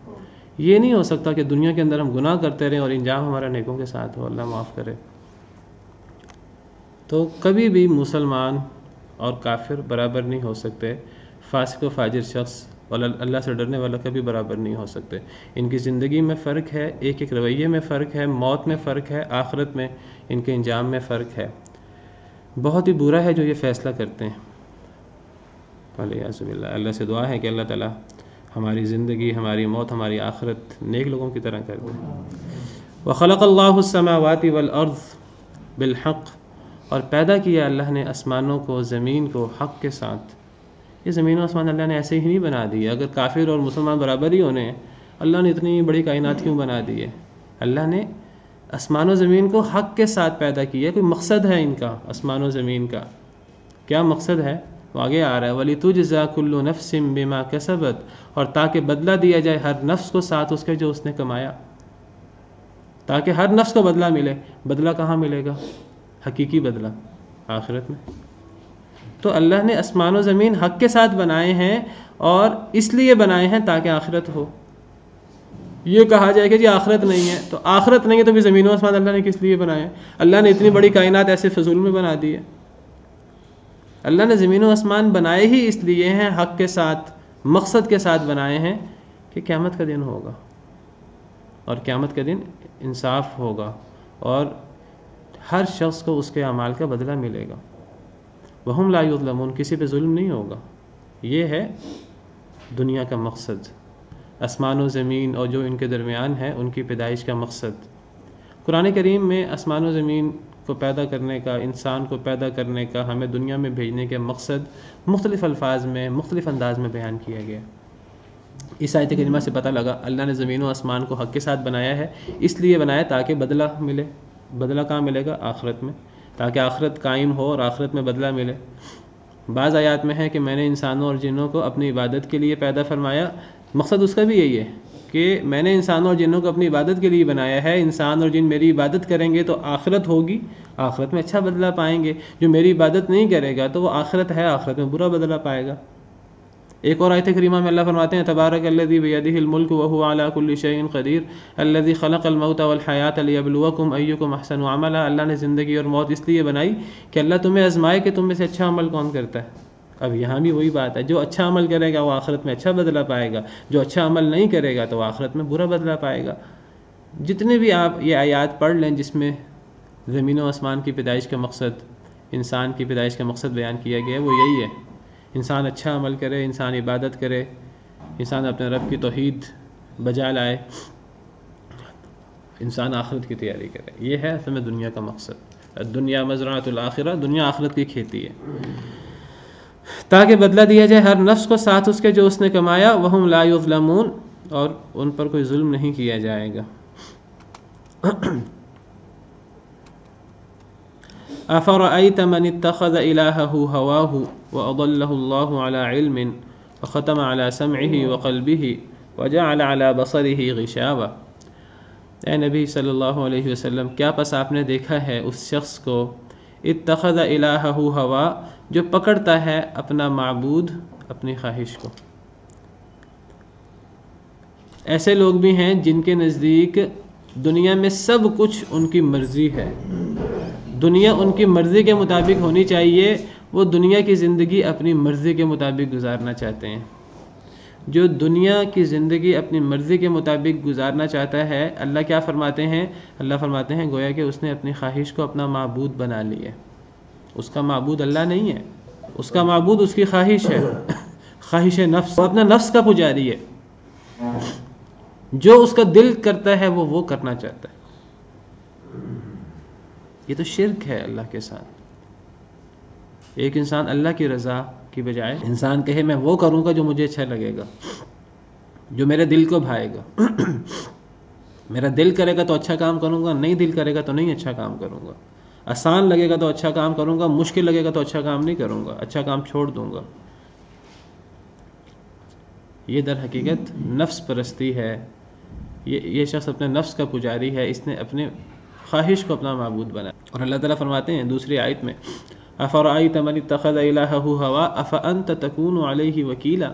یہ نہیں ہو سکتا کہ دنیا کے اندر ہم گناہ کرتے رہیں اور انجام ہمارا نیکوں کے ساتھ ہو، اللہ معاف کرے۔ تو کبھی بھی مسلمان اور کافر برابر نہیں ہو سکتے، فاسق و فاجر شخص اور اللہ سے ڈرنے والا کبھی برابر نہیں ہو سکتے۔ ان کی زندگی میں فرق ہے، ایک ایک رویے میں فرق ہے، موت میں فرق ہے، آخرت میں ان کے انجام میں فرق ہے۔ بہت ہی برا ہے جو یہ فیصلہ کرتے ہیں۔ وَالْعِيَاذُ بِاللَّہ۔ اللہ سے دعا ہے کہ اللہ تعالیٰ ہماری زندگی، ہماری موت، ہماری آخرت نیک لوگوں کی طرح کر دے۔ وَخَلَقَ اللَّهُ السَّمَاوَاتِ وَالْأَرْضَ بِالْحَقِّ، اور پیدا کیا اللہ نے آسمانوں کو، زمین کو حق کے ساتھ۔ یہ زمین و آسمان اللہ نے ایسے ہی نہیں بنا دی۔ اگر کافر اور مسلمان برابر ہی ہونے ہیں، اللہ نے اتنی بڑی کائنات کیوں بنا دی ہے؟ اللہ نے آسمان و زمین کو حق کے ساتھ پیدا کیا، کوئی مقصد ہے ان کا آسمان و زمین کا۔ کیا مقصد ہے؟ وہ آگے آ رہا ہے وَلِتُجْزَى كُلُّ نَفْسٍ بِمَا كَسَبَتْ، اور تاکہ بدلہ دیا جائے ہر نفس کو ساتھ اس کے جو اس نے کمایا، تاکہ ہر نفس کو بدلہ ملے۔ بدلہ کہاں ملے گا؟ حقیقی بدلہ آخرت میں۔ تو اللہ نے آسمان و زمین حق کے ساتھ بنائے ہیں، اور اس لیے بنائے ہیں تاکہ آخرت ہو۔ یہ کہا جائے کہ جی آخرت نہیں ہے، تو آخرت نہیں ہے تو بھی زمین و آسمان اللہ نے کس لیے بنائے ہیں؟ اللہ نے اتنی بڑی کائنات ایسے فضول میں بنا دی ہے؟ اللہ نے زمین و آسمان بنائے ہی اس لیے ہیں، حق کے ساتھ، مقصد کے ساتھ بنائے ہیں کہ قیامت کا دن ہوگا، اور قیامت کا دن انصاف ہوگا، اور ہر شخص کو اس کے اعمال کا بدلہ ملے گا۔ وَهُمْ لَا يُظْلَمُونَ، کسی پہ ظلم نہیں ہوگا۔ یہ ہے دنیا کا مقصد، آسمان و زمین اور جو ان کے درمیان ہے ان کی پیدائش کا مقصد۔ قرآن کریم میں آسمان و زمین کو پیدا کرنے کا، انسان کو پیدا کرنے کا، ہمیں دنیا میں بھیجنے کے مقصد مختلف الفاظ میں، مختلف انداز میں بیان کیا گیا۔ اس آیت کریمہ سے پتہ لگا اللہ نے زمین و آسمان کو حق کے ساتھ بنایا ہے، اس لیے بنایا تاکہ بدلہ ملے۔ بدلہ کہاں ملے گا؟ آخرت میں، تاکہ آخرت قائم ہو اور آخرت میں بدلہ ملے۔ بعض آیات میں ہے کہ میں نے انسانوں اور جنوں کو اپنی عبادت کے لیے پیدا فرمایا، مقصد اس کا بھی یہی ہے کہ میں نے انسانوں اور جنوں کو اپنی عبادت کے لیے بنایا ہے۔ انسان اور جن میری عبادت کریں گے تو آخرت ہوگی، آخرت میں اچھا بدلہ پائیں گے۔ جو میری عبادت نہیں کرے گا تو وہ آخرت ہے، آخرت میں برا بدلہ پائے گا۔ ایک اور آیت کریمہ میں اللہ فرماتے ہیں تبارک الذی بیدہ الملک وہو علی کل شیء قدیر الذی خلق الموت والحیاۃ لیبلوکم ایکم احسن عملا۔ اللہ نے زندگی اور موت اس لیے بنائی کہ اللہ تمہیں آزمائے کہ تم میں سے اچھا عمل کون کرتا ہے۔ اب یہاں بھی وہی بات ہے، جو اچھا عمل کرے گا وہ آخرت میں اچھا بدلہ پائے گا، جو اچھا عمل نہیں کرے گا تو وہ آخرت میں برا بدلہ پائے گا۔ جتنے بھی آپ یہ آیات پڑھ لیں جس میں زمین و آسمان کی پیدائش کا مقصد، انسان کی پیدائش کا مقصد بیان کیا گیا ہے، وہ یہی ہے انسان اچھا عمل کرے، انسان عبادت کرے، انسان اپنے رب کی توحید بجا لائے، انسان آخرت کی تیاری کرے۔ یہ ہے اصل میں دنیا کا مقصد۔ دنیا مزرعۃ الآخرہ، دنیا آخرت کی کھیتی ہے، تاکہ بدلہ دیا جائے ہر نفس کو ساتھ اس کے جو اس نے کمایا۔ وَهُمْ لَا يُظْلَمُونَ، اور ان پر کوئی ظلم نہیں کیا جائے گا۔ أَفَرَأَيْتَ مَنِ اتَّخَذَ إِلَٰهَهُ هَوَاهُ وَأَضَلَّهُ اللَّهُ عَلَىٰ عِلْمٍ وَخَتَمَ عَلَىٰ سَمْعِهِ وَقَلْبِهِ وَجَعَلَ عَلَىٰ بَصَرِهِ غِشَاوَةً۔ اے نبی صلی اللہ علیہ وسلم، کیا پس آپ نے دیکھا ہے اس شخص کو اتخذ الہہ ہوا، جو پکڑتا ہے اپنا معبود اپنی خواہش کو۔ ایسے لوگ بھی ہیں جن کے نزدیک دنیا میں سب کچھ ان کی مرضی ہے، دنیا ان کی مرضی کے مطابق ہونی چاہیے، وہ دنیا کی زندگی اپنی مرضی کے مطابق گزارنا چاہتے ہیں۔ جو دنیا کی زندگی اپنی مرضی کے مطابق گزارنا چاہتا ہے، اللہ کیا فرماتے ہیں؟ اللہ فرماتے ہیں گویا کہ اس نے اپنی خواہش کو اپنا معبود بنا لیا۔ اس کا معبود اللہ نہیں ہے، اس کا معبود اس کی خواہش ہے، خواہش نفس، وہ اپنا نفس کا پجاری ہے۔ جو اس کا دل کرتا ہے وہ کرنا چاہتا ہے۔ یہ تو شرک ہے اللہ کے ساتھ۔ ایک انسان اللہ کی رضا کی بجائے انسان کہے میں وہ کروں گا جو مجھے اچھا لگے گا، جو میرے دل کو بھائے گا۔ میرا دل کرے گا تو اچھا کام کروں گا، نہیں دل کرے گا تو نہیں اچھا کام کروں گا۔ آسان لگے گا تو اچھا کام کروں گا، مشکل لگے گا تو اچھا کام نہیں کروں گا، اچھا کام چھوڑ دوں گا۔ یہ در حقیقت نفس پرستی ہے۔ یہ شخص اپنے نفس کا پجاری ہے، اس نے اپنے خواہش کو اپنا معبود بنا۔ اور اللہ تعالیٰ فرماتے ہیں دوسری آیت میں أَفَرَأَيْتَ مَنِ اتَّخَذَ إِلَٰهَهُ هَوَاهُ أَفَأَنْتَ تَكُونُ عَلَيْهِ وَكِيلًا۔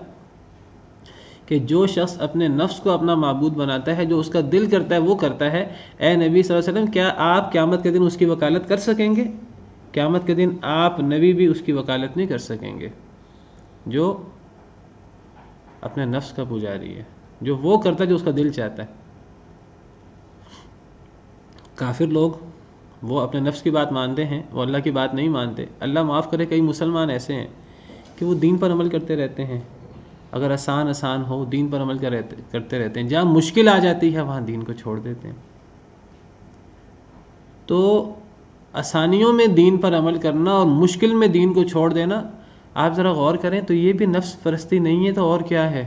کہ جو شخص اپنے نفس کو اپنا معبود بناتا ہے، جو اس کا دل کرتا ہے وہ کرتا ہے، اے نبی صلی اللہ علیہ وسلم کیا آپ قیامت کے دن اس کی وکالت کر سکیں گے؟ قیامت کے دن آپ نبی بھی اس کی وکالت نہیں کر سکیں گے جو اپنے نفس کا پجاری ہے، جو وہ کرتا ہے جو اس کا دل چاہتا ہے۔ کافر لوگ وہ اپنے نفس کی بات مانتے ہیں، وہ اللہ کی بات نہیں مانتے۔ اللہ معاف کرے، کئی مسلمان ایسے ہیں کہ وہ دین پر عمل کرتے رہتے ہیں، اگر آسان ہو دین پر عمل کرتے رہتے ہیں، جہاں مشکل آ جاتی ہے وہاں دین کو چھوڑ دیتے ہیں۔ تو آسانیوں میں دین پر عمل کرنا اور مشکل میں دین کو چھوڑ دینا، آپ ذرا غور کریں تو یہ بھی نفس پرستی نہیں ہے تو اور کیا ہے؟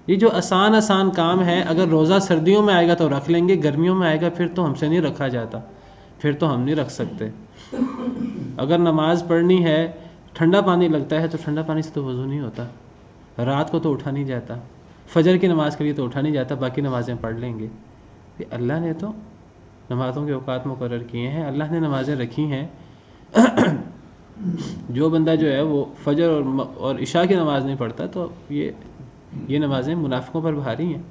یہ جو آسان کام ہے، اگر روزہ سردیوں میں آئے گا تو رکھ لیں گے، گرمیوں میں آئے گا پھر تو ہم سے نہیں رکھا جاتا، پھر تو ہم نہیں رکھ سکتے۔ اگر نماز پڑھنی ہے، ٹھنڈا پانی لگتا ہے تو ٹھنڈا پانی سے تو وضو نہیں ہوتا، رات کو تو اٹھا نہیں جاتا، فجر کی نماز کے لیے تو اٹھا نہیں جاتا، باقی نمازیں پڑھ لیں گے۔ اللہ نے تو نمازوں کے اوقات مقرر کیے ہیں، اللہ نے نمازیں رکھی ہیں۔ جو بندہ جو ہے وہ فجر اور عشاء کی نماز نہیں پڑھتا تو یہ نمازیں منافقوں پر بھاری ہیں۔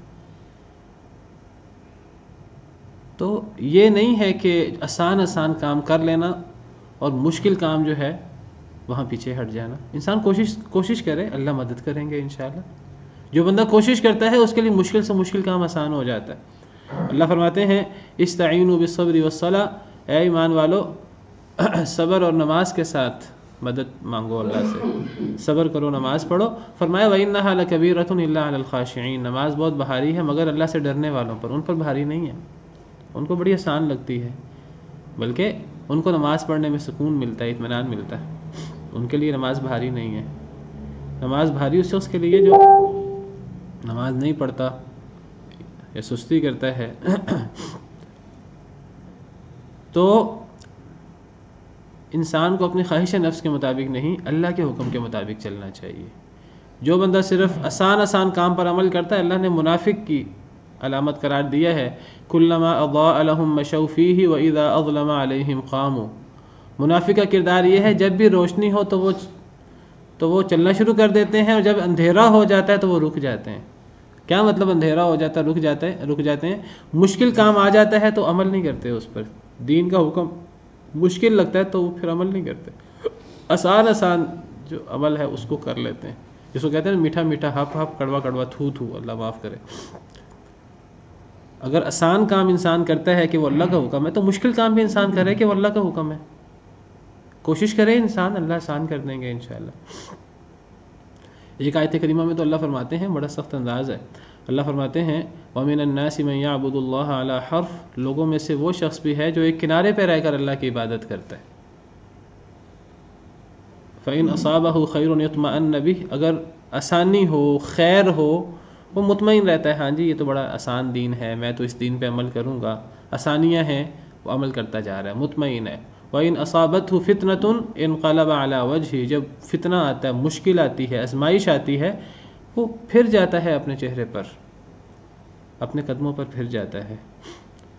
تو یہ نہیں ہے کہ آسان کام کر لینا اور مشکل کام جو ہے وہاں پیچھے ہٹ جانا۔ انسان کوشش کرے، اللہ مدد کریں گے انشاءاللہ۔ جو بندہ کوشش کرتا ہے اس کے لیے مشکل سے مشکل کام آسان ہو جاتا ہے۔ اللہ فرماتے ہیں استعینوا بالصبر والصلاۃ، اے ایمان والو صبر اور نماز کے ساتھ مدد مانگو اللہ سے، صبر کرو، نماز پڑھو۔ فرمایا وَإِنَّهَا لَكَبِيرَةٌ إِلَّا عَلَى الْخَاشِعِينَ، نماز بہت بھاری ہے مگر اللہ سے ڈرنے والوں پر، ان پر بھاری نہیں ہے، ان کو بڑی آسان لگتی ہے، بلکہ ان کو نماز پڑھنے میں سکون ملتا ہے، اطمینان ملتا ہے، ان کے لیے نماز بھاری نہیں ہے۔ نماز بھاری اس شخص کے لیے جو نماز نہیں پڑھتا یا سستی کرتا ہے۔ تو انسان کو اپنی خواہش نفس کے مطابق نہیں، اللہ کے حکم کے مطابق چلنا چاہیے۔ جو بندہ صرف آسان کام پر عمل کرتا ہے، اللہ نے منافق کی علامت قرار دیا ہے کلما اضاء لهم مشوا فيه واذا اظلم عليهم قاموا۔ منافق کا کردار یہ ہے جب بھی روشنی ہو تو وہ چلنا شروع کر دیتے ہیں، اور جب اندھیرا ہو جاتا ہے تو وہ رک جاتے ہیں۔ کیا مطلب اندھیرا ہو جاتا ہے رک جاتے ہیں؟ مشکل کام آ جاتا ہے تو عمل نہیں کرتے اس پر، دین کا حکم مشکل لگتا ہے تو وہ پھر عمل نہیں کرتے، آسان جو عمل ہے اس کو کر لیتے ہیں، جس کو کہتے ہیں میٹھا میٹھا ہپ ہپ، کڑوا کڑوا تھو تھو، اللہ معاف کرے۔ اگر آسان کام انسان کرتا ہے کہ وہ اللہ کا حکم ہے تو مشکل کام بھی انسان کرے کہ وہ اللہ کا حکم ہے، کوشش کرے انسان، اللہ آسان کر دیں گے انشاءاللہ۔ ایک آیت کریمہ میں تو اللہ فرماتے ہیں، بڑا سخت انداز ہے، اللہ فرماتے ہیں وَمِنَ النَّاسِ مَن يَعْبُدُ اللَّهَ عَلَى حَرْفٍ، لوگوں میں سے وہ شخص بھی ہے جو ایک کنارے پہ رہ کر اللہ کی عبادت کرتا ہے۔ فَإِنْ أَصَابَهُ خَيْرٌ يَطْمَئَنَّ بِهِ، اگر آسانی ہو، خیر ہو، وہ مطمئن رہتا ہے، ہاں جی یہ تو بڑا آسان دین ہے، میں تو اس دین پہ عمل کروں گا، آسانیاں ہیں، وہ عمل کرتا جا رہا ہے، مطمئن ہے۔ وَإِنْ أَصَابَتْهُ فِتْنَةٌ انقلب عَلَى وَجْهِهِ، جب فتنہ آتا ہے، مشکل آتی ہے، آزمائش آتی ہے، وہ پھر جاتا ہے اپنے چہرے پر، اپنے قدموں پر پھر جاتا ہے۔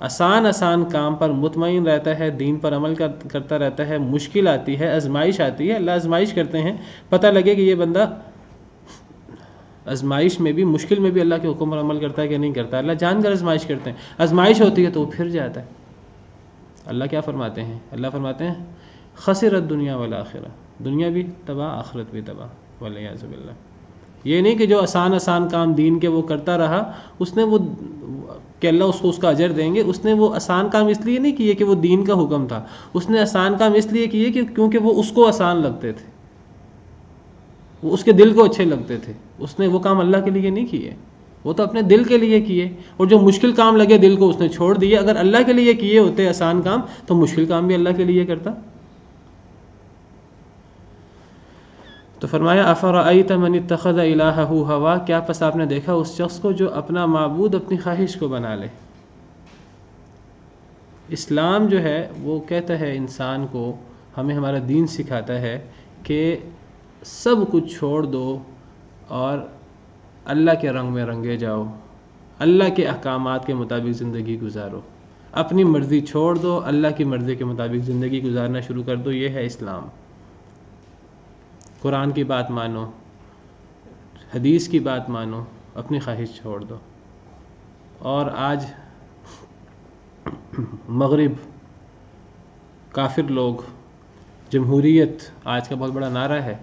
آسان کام پر مطمئن رہتا ہے، دین پر عمل کرتا رہتا ہے، مشکل آتی ہے، آزمائش آتی ہے، اللہ آزمائش کرتے ہیں، پتہ لگے کہ یہ بندہ آزمائش میں بھی، مشکل میں بھی اللہ کے حکم پر عمل کرتا ہے کہ نہیں کرتا، اللہ جان کر آزمائش کرتے ہیں، آزمائش ہوتی ہے تو وہ پھر جاتا ہے۔ اللہ کیا فرماتے ہیں؟ اللہ فرماتے ہیں خسرت الدنیا والآخرہ، دنیا بھی تباہ، آخرت بھی تباہ، والعیاذ باللہ۔ یہ نہیں کہ جو آسان کام دین کے وہ کرتا رہا، اس نے وہ کہ اللہ اس کو اس کا اجر دیں گے، اس نے وہ آسان کام اس لیے نہیں کیے کہ وہ دین کا حکم تھا، اس نے آسان کام اس لیے کیے کہ کیونکہ وہ اس کو آسان لگتے تھے، وہ اس کے دل کو اچھے لگتے تھے، اس نے وہ کام اللہ کے لیے نہیں کیے، وہ تو اپنے دل کے لیے کیے، اور جو مشکل کام لگے دل کو اس نے چھوڑ دیے۔ اگر اللہ کے لیے کیے ہوتے آسان کام تو مشکل کام بھی اللہ کے لیے کرتا۔ تو فرمایا افرأیت من اتخذ الہہ ہوا، کیا پس آپ نے دیکھا اس شخص کو جو اپنا معبود اپنی خواہش کو بنا لے۔ اسلام جو ہے وہ کہتا ہے انسان کو، ہمیں ہمارا دین سکھاتا ہے کہ سب کچھ چھوڑ دو اور اللہ کے رنگ میں رنگے جاؤ، اللہ کے احکامات کے مطابق زندگی گزارو، اپنی مرضی چھوڑ دو، اللہ کی مرضی کے مطابق زندگی گزارنا شروع کر دو۔ یہ ہے اسلام۔ قرآن کی بات مانو، حدیث کی بات مانو، اپنی خواہش چھوڑ دو۔ اور آج مغرب، کافر لوگ، جمہوریت آج کا بہت بڑا نعرہ ہے،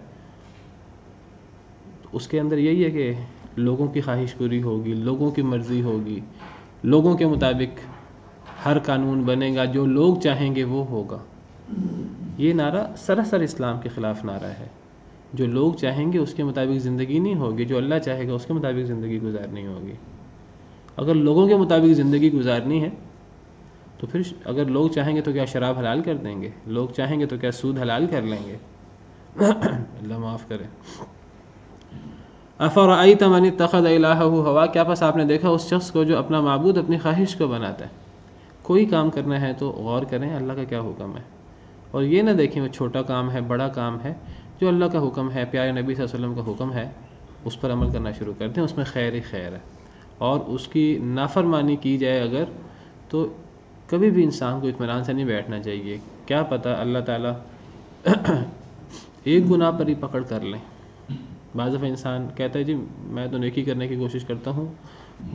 اس کے اندر یہی ہے کہ لوگوں کی خواہش پوری ہوگی، لوگوں کی مرضی ہوگی، لوگوں کے مطابق ہر قانون بنے گا، جو لوگ چاہیں گے وہ ہوگا۔ یہ نعرہ سراسر اسلام کے خلاف نعرہ ہے۔ جو لوگ چاہیں گے اس کے مطابق زندگی نہیں ہوگی، جو اللہ چاہے گا اس کے مطابق زندگی گزارنی ہوگی۔ اگر لوگوں کے مطابق زندگی گزارنی ہے تو پھر اگر لوگ چاہیں گے تو کیا شراب حلال کر دیں گے؟ لوگ چاہیں گے تو کیا سود حلال کر لیں گے؟ اللہ معاف کرے۔ افرأیت من اتخذ الہہ ہوا، کیا پس آپ نے دیکھا اس شخص کو جو اپنا معبود اپنی خواہش کو بناتا ہے؟ کوئی کام کرنا ہے تو غور کریں اللہ کا کیا حکم ہے، اور یہ نہ دیکھیں وہ چھوٹا کام ہے بڑا کام ہے، جو اللہ کا حکم ہے، پیارے نبی صلی اللہ علیہ وسلم کا حکم ہے، اس پر عمل کرنا شروع کر دیں، اس میں خیر ہی خیر ہے۔ اور اس کی نافرمانی کی جائے اگر، تو کبھی بھی انسان کو اطمینان سے نہیں بیٹھنا چاہیے، کیا پتہ اللہ تعالیٰ ایک گناہ پر ہی پکڑ کر لیں۔ بعض دفعہ انسان کہتا ہے جی میں تو نیکی کرنے کی کوشش کرتا ہوں،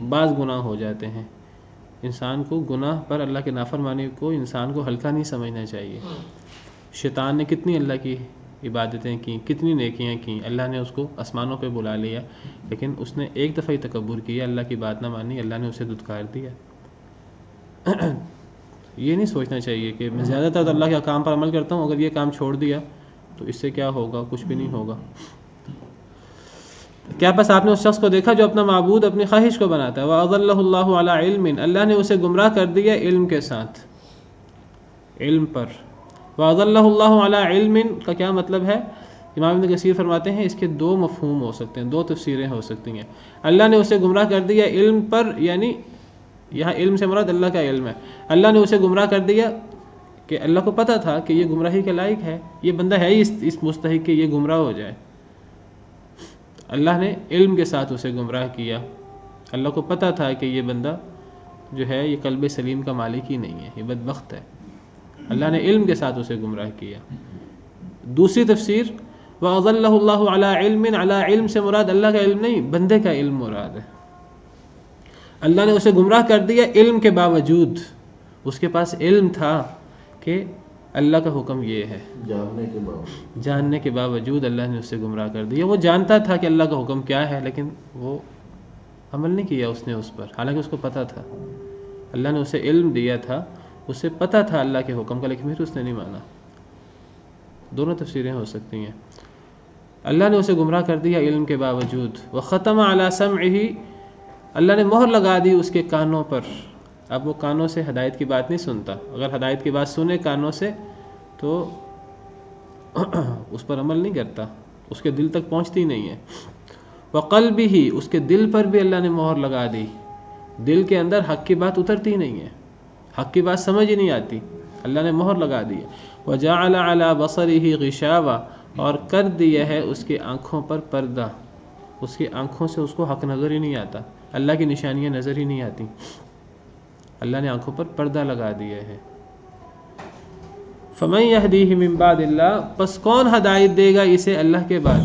بعض گناہ ہو جاتے ہیں۔ انسان کو گناہ پر، اللہ کے نافرمانی کو انسان کو ہلکا نہیں سمجھنا چاہیے۔ شیطان نے کتنی اللہ کی عبادتیں کی، کتنی نیکیاں کی، اللہ نے اس کو آسمانوں پہ بلا لیا، لیکن اس نے ایک دفعہ ہی تکبر کیا، اللہ کی بات نہ مانی، اللہ نے اسے دھتکار دیا۔ یہ نہیں سوچنا چاہیے کہ میں زیادہ تر اللہ کے کام پر عمل کرتا ہوں، اگر یہ کام چھوڑ دیا تو اس سے کیا ہوگا، کچھ بھی نہیں ہوگا۔ کیا پس آپ نے اس شخص کو دیکھا جو اپنا معبود اپنی خواہش کو بناتا ہے؟ وَأَضَلَّهُ اللَّهُ عَلَىٰ عِلْمٍ، اللہ نے اسے گمراہ کر دیا علم کے ساتھ، علم پر۔ وَأَضَلَّهُ اللَّهُ عَلَىٰ عِلْمٍ کا کیا مطلب ہے؟ امام ابن کثیر فرماتے ہیں اس کے دو مفہوم ہو سکتے ہیں، دو تفسیریں ہو سکتی ہیں۔ اللہ نے اسے گمراہ کر دیا علم پر، یعنی یہاں علم سے مراد اللہ کا علم ہے۔ اللہ نے اسے گمراہ کر دیا کہ اللہ کو پتہ تھا کہ یہ گمراہی کے لائق ہے، یہ بندہ ہے ہی اس مستحق کہ یہ گمراہ ہو جائے۔ اللہ نے علم کے ساتھ اسے گمراہ کیا، اللہ کو پتہ تھا کہ یہ بندہ جو ہے یہ قلب سلیم کا مالک ہی نہیں ہے، یہ بدبخت ہے، اللہ نے علم کے ساتھ اسے گمراہ کیا۔ دوسری تفسیر وَأَضَلَّهُ اللَّهُ عَلَىٰ عِلْمٍ، عَلَىٰ علم سے مراد اللہ کا علم نہیں، بندے کا علم مراد ہے۔ اللہ نے اسے گمراہ کر دیا علم کے باوجود، اس کے پاس علم تھا کہ اللہ کا حکم یہ ہے، جاننے کے باوجود اللہ نے اسے گمراہ کر دیا۔ وہ جانتا تھا کہ اللہ کا حکم کیا ہے، لیکن وہ عمل نہیں کیا اس نے اس پر، حالانکہ اس کو پتہ تھا۔ اللہ نے اسے علم دیا تھا، اسے پتہ تھا اللہ کے حکم کا، لیکن پھر اس نے نہیں مانا۔ دونوں تفسیریں ہو سکتی ہیں۔ اللہ نے اسے گمراہ کر دیا علم کے باوجود۔ وختم علی سمعہ، اللہ نے مہر لگا دی اس کے کانوں پر۔ اب وہ کانوں سے ہدایت کی بات نہیں سنتا، اگر ہدایت کی بات سنے کانوں سے تو اس پر عمل نہیں کرتا، اس کے دل تک پہنچتی نہیں ہے۔ وقلبہ، اس کے دل پر بھی اللہ نے مہر لگا دی، دل کے اندر حق کی بات اترتی نہیں ہے، حق کی بات سمجھ ہی نہیں آتی، اللہ نے مہر لگا دی۔ وجعل علی بصرہ غشاوہ، اور کر دیا ہے اس کی آنکھوں پر پردہ، اس کی آنکھوں سے اس کو حق نظر ہی نہیں آتا، اللہ کی نشانیاں نظر ہی نہیں آتی، اللہ نے آنکھوں پر پردہ لگا دیا ہے۔ فمن یہدیہ من بعد اللہ، پس کون ہدایت دے گا اسے اللہ کے بعد؟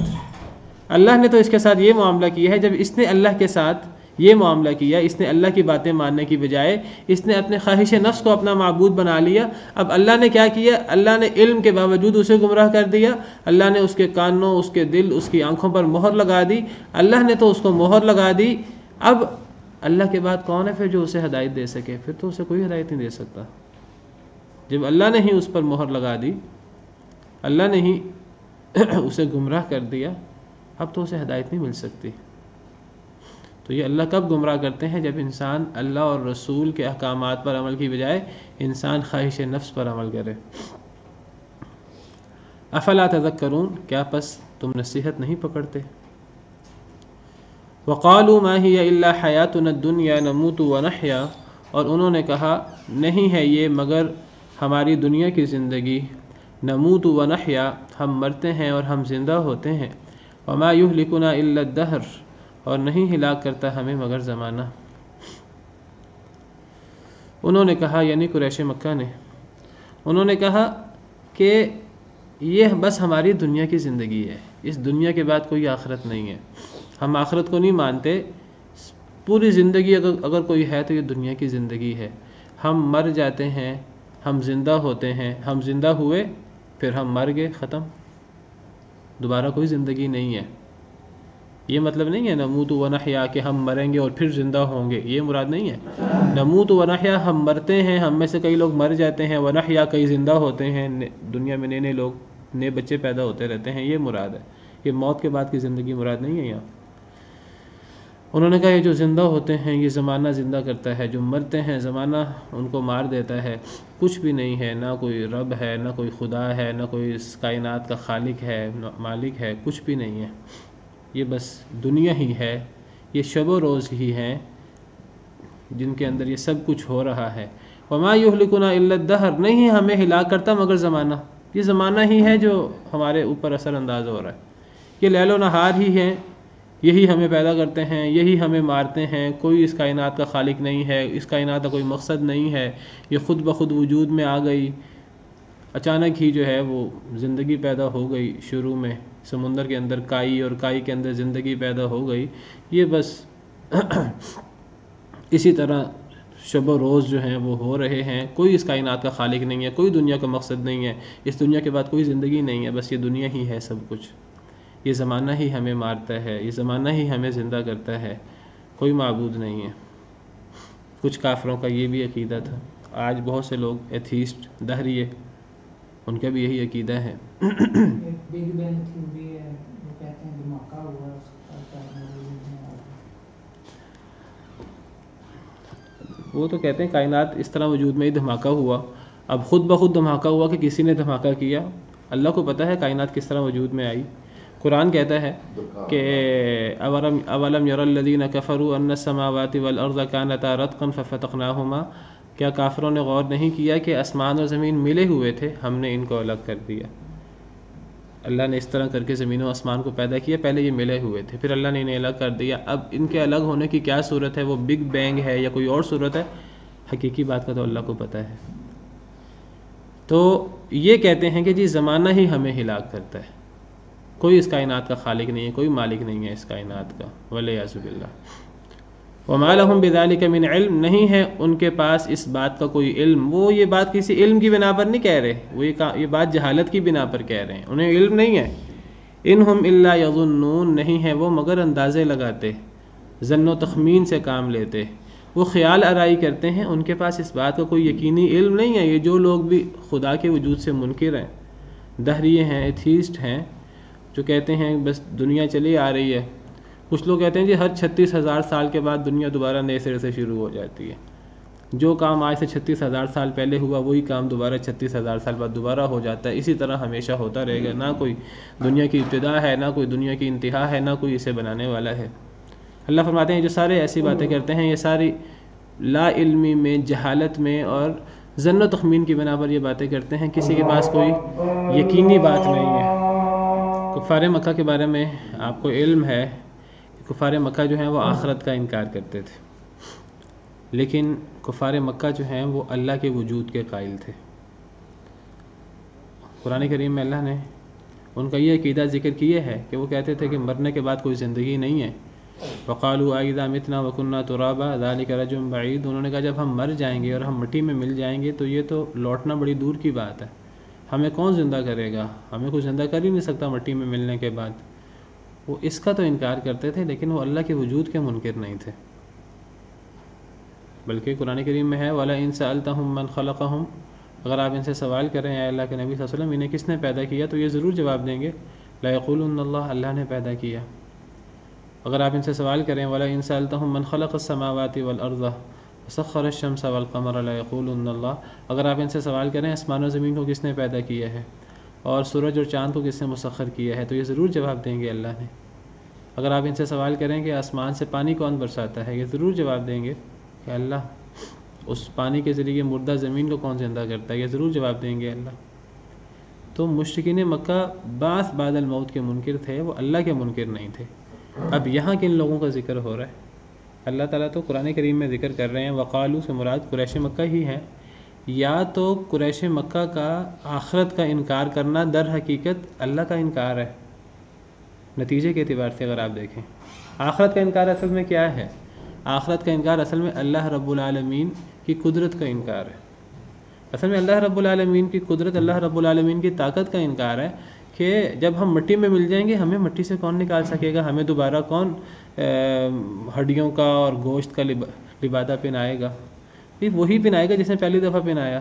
اللہ نے تو اس کے ساتھ یہ معاملہ کیا ہے، جب اس نے اللہ کے ساتھ یہ معاملہ کیا، اس نے اللہ کی باتیں ماننے کی بجائے اس نے اپنے خواہش نفس کو اپنا معبود بنا لیا۔ اب اللہ نے کیا کیا؟ اللہ نے علم کے باوجود اسے گمراہ کر دیا، اللہ نے اس کے کانوں، اس کے دل، اس کی آنکھوں پر مہر لگا دی، اللہ نے تو اس کو مہر لگا دی۔ اب اللہ کے بعد کون ہے پھر جو اسے ہدایت دے سکے؟ پھر تو اسے کوئی ہدایت نہیں دے سکتا۔ جب اللہ نے ہی اس پر مہر لگا دی، اللہ نے ہی اسے گمراہ کر دیا، اب تو اسے ہدایت نہیں مل سکتی۔ تو یہ اللہ کب گمراہ کرتے ہیں؟ جب انسان اللہ اور رسول کے احکامات پر عمل کی بجائے انسان خواہش نفس پر عمل کرے۔ افلا تذکرون، کیا پس تم نصیحت نہیں پکڑتے؟ وقالوا ما هي الا حیاتنا الدنیا نموت ونحیا، اور انہوں نے کہا نہیں ہے یہ مگر ہماری دنیا کی زندگی، نموت ونحیا، ہم مرتے ہیں اور ہم زندہ ہوتے ہیں، وما یہلکنا الا الدہر، اور نہیں ہلاک کرتا ہمیں مگر زمانہ۔ انہوں نے کہا، یعنی قریش مکہ نے، انہوں نے کہا کہ یہ بس ہماری دنیا کی زندگی ہے، اس دنیا کے بعد کوئی آخرت نہیں ہے۔ ہم آخرت کو نہیں مانتے. پوری زندگی اگر کوئی ہے تو یہ دنیا کی زندگی ہے. ہم مر جاتے ہیں، ہم زندہ ہوتے ہیں، ہم زندہ ہوئے پھر ہم مر گئے، ختم. دوبارہ کوئی زندگی نہیں ہے. یہ مطلب نہیں ہے نموت و نحیا کہ ہم مریں گے اور پھر زندہ ہوں گے، یہ مراد نہیں ہے. نموت و نحیا ہم مرتے ہیں، ہم میں سے کئی لوگ مر جاتے ہیں، ونحیا کئی زندہ ہوتے ہیں، دنیا میں نئے نئے لوگ، نئے بچے پیدا ہوتے رہتے ہیں، یہ مراد ہے. یہ موت کے بعد کی زندگی مراد نہیں ہے یہاں. انہوں نے کہا یہ جو زندہ ہوتے ہیں یہ زمانہ زندہ کرتا ہے، جو مرتے ہیں زمانہ ان کو مار دیتا ہے. کچھ بھی نہیں ہے، نہ کوئی رب ہے، نہ کوئی خدا ہے، نہ کوئی اس کائنات کا خالق ہے، مالک ہے، کچھ بھی نہیں ہے. یہ بس دنیا ہی ہے، یہ شب و روز ہی ہیں جن کے اندر یہ سب کچھ ہو رہا ہے. وما یہلکنا الا الدہر، نہیں ہمیں ہلاک کرتا مگر زمانہ. یہ زمانہ ہی ہے جو ہمارے اوپر اثر انداز ہو رہا ہے. یہ لیل و نہار ہی ہیں، یہی ہمیں پیدا کرتے ہیں، یہی ہمیں مارتے ہیں. کوئی اس کائنات کا خالق نہیں ہے، اس کائنات کا کوئی مقصد نہیں ہے. یہ خود بخود وجود میں آ گئی، اچانک ہی جو ہے وہ زندگی پیدا ہو گئی. شروع میں سمندر کے اندر کائی، اور کائی کے اندر زندگی پیدا ہو گئی. یہ بس اسی طرح شب و روز جو ہیں وہ ہو رہے ہیں. کوئی اس کائنات کا خالق نہیں ہے، کوئی دنیا کا مقصد نہیں ہے، اس دنیا کے بعد کوئی زندگی نہیں ہے. بس یہ دنیا ہی ہے سب کچھ. یہ زمانہ ہی ہمیں مارتا ہے، یہ زمانہ ہی ہمیں زندہ کرتا ہے. کوئی معبود نہیں ہے. کچھ کافروں کا یہ بھی عقیدہ تھا. آج بہت سے لوگ ایتھیسٹ، دہریے، ان کا بھی یہی عقیدہ ہے. بگ بینگ تھیوری ہے، وہ کہتے ہیں دھماکہ ہوا اس کا. وہ تو کہتے ہیں کائنات اس طرح وجود میں ہی دھماکہ ہوا. اب خود بخود دھماکہ ہوا کہ کسی نے دھماکہ کیا؟ اللہ کو پتہ ہے کائنات کس طرح وجود میں آئی. قرآن کہتا ہے کہ اولم یر الذین کفروا ان السماوات والارض کانتا رتقا ففتقناہما، کیا کافروں نے غور نہیں کیا کہ آسمان اور زمین ملے ہوئے تھے، ہم نے ان کو الگ کر دیا. اللہ نے اس طرح کر کے زمین و آسمان کو پیدا کیا. پہلے یہ ملے ہوئے تھے، پھر اللہ نے انہیں الگ کر دیا. اب ان کے الگ ہونے کی کیا صورت ہے؟ وہ بگ بینگ ہے یا کوئی اور صورت ہے؟ حقیقی بات کا تو اللہ کو پتہ ہے. تو یہ کہتے ہیں کہ جی زمانہ ہی ہمیں ہلاک کرتا ہے، کوئی اس کائنات کا خالق نہیں ہے، کوئی مالک نہیں ہے اس کائنات کا. والعیاذ باللہ. وما لهم بذلك من علم، نہیں ہے ان کے پاس اس بات کا کوئی علم. وہ یہ بات کسی علم کی بنا پر نہیں کہہ رہے، وہ یہ بات جہالت کی بنا پر کہہ رہے ہیں. انہیں علم نہیں ہے. انہم الا یظنون، نہیں ہے وہ مگر اندازے لگاتے، ظن و تخمین سے کام لیتے، وہ خیال آرائی کرتے ہیں. ان کے پاس اس بات کا کوئی یقینی علم نہیں ہے. یہ جو لوگ بھی خدا کے وجود سے منکر ہیں، دہریے ہیں، ایتھیسٹ ہیں، جو کہتے ہیں بس دنیا چلی آ رہی ہے. کچھ لوگ کہتے ہیں جی ہر 36,000 سال کے بعد دنیا دوبارہ نئے سرے سے شروع ہو جاتی ہے. جو کام آج سے 36,000 سال پہلے ہوا وہی کام دوبارہ 36,000 سال بعد دوبارہ ہو جاتا ہے. اسی طرح ہمیشہ ہوتا رہے گا. نہ کوئی دنیا کی ابتدا ہے، نہ کوئی دنیا کی انتہا ہے، نہ کوئی اسے بنانے والا ہے. اللہ فرماتے ہیں جو سارے ایسی باتیں کرتے ہیں یہ ساری لا علمی میں، جہالت میں اور ظن و تخمین کی بنا پر یہ باتیں کرتے ہیں. کسی کے پاس کوئی یقینی بات نہیں ہے. کفار مکہ کے بارے میں آپ کو علم ہے، کفار مکہ جو ہیں وہ آخرت کا انکار کرتے تھے، لیکن کفار مکہ جو ہیں وہ اللہ کے وجود کے قائل تھے. قرآن کریم میں اللہ نے ان کا یہ عقیدہ ذکر کیا ہے کہ وہ کہتے تھے کہ مرنے کے بعد کوئی زندگی نہیں ہے. وقالوا اذا متنا وكنا ترابا ذلك رجع بعید، انہوں نے کہا جب ہم مر جائیں گے اور ہم مٹی میں مل جائیں گے تو یہ تو لوٹنا بڑی دور کی بات ہے. ہمیں کون زندہ کرے گا؟ ہمیں کوئی زندہ کر ہی نہیں سکتا مٹی میں ملنے کے بعد. وہ اس کا تو انکار کرتے تھے، لیکن وہ اللہ کے وجود کے منکر نہیں تھے. بلکہ قرآن کریم میں ہے وَلَئِن سَأَلْتَهُم مَّن خَلَقَهُم، اگر آپ ان سے سوال کریں اے اللہ کے نبی صلی اللہ علیہ وسلم انہیں کس نے پیدا کیا تو یہ ضرور جواب دیں گے لَيَقُولُنَّ اللَّهُ، اللہ نے پیدا کیا. اگر آپ ان سے سوال کریں وَلَئِن سَأَلْتَهُم مَّن خَلَقَ السَّمَاوَاتِ وَالْأَرْضَ وَسَخَّرَ الشَّمْسَ وَالْقَمَرَ لَيَقُولُنَّ اللَّهُ، اگر آپ ان سے سوال کریں آسمان و زمین کو کس نے پیدا کیا ہے اور سورج اور چاند کو کس نے مسخر کیا ہے تو یہ ضرور جواب دیں گے اللہ نے. اگر آپ ان سے سوال کریں کہ آسمان سے پانی کون برساتا ہے یہ ضرور جواب دیں گے کہ اللہ. اس پانی کے ذریعے مردہ زمین کو کون زندہ کرتا ہے یہ ضرور جواب دیں گے اللہ. تو مشرکین مکہ بعث بعد الموت کے منکر تھے، وہ اللہ کے منکر نہیں تھے. اب یہاں کن لوگوں کا ذکر ہو رہا ہے؟ اللہ تعالیٰ تو قرآن کریم میں ذکر کر رہے ہیں وقالو سے مراد قریش مکہ ہی ہیں. یا تو قریش مکہ کا آخرت کا انکار کرنا در حقیقت اللہ کا انکار ہے نتیجے کے اعتبار سے. اگر آپ دیکھیں آخرت کا انکار اصل میں کیا ہے؟ آخرت کا انکار اصل میں اللہ رب العالمین کی قدرت کا انکار ہے. اصل میں اللہ رب العالمین کی قدرت، اللہ رب العالمین کی طاقت کا انکار ہے کہ جب ہم مٹی میں مل جائیں گے ہمیں مٹی سے کون نکال سکے گا، ہمیں دوبارہ کون ہڈیوں کا اور گوشت کا لبادہ پہنائے گا؟ وہی پہنائے گا جس نے پہلی دفعہ پہنایا.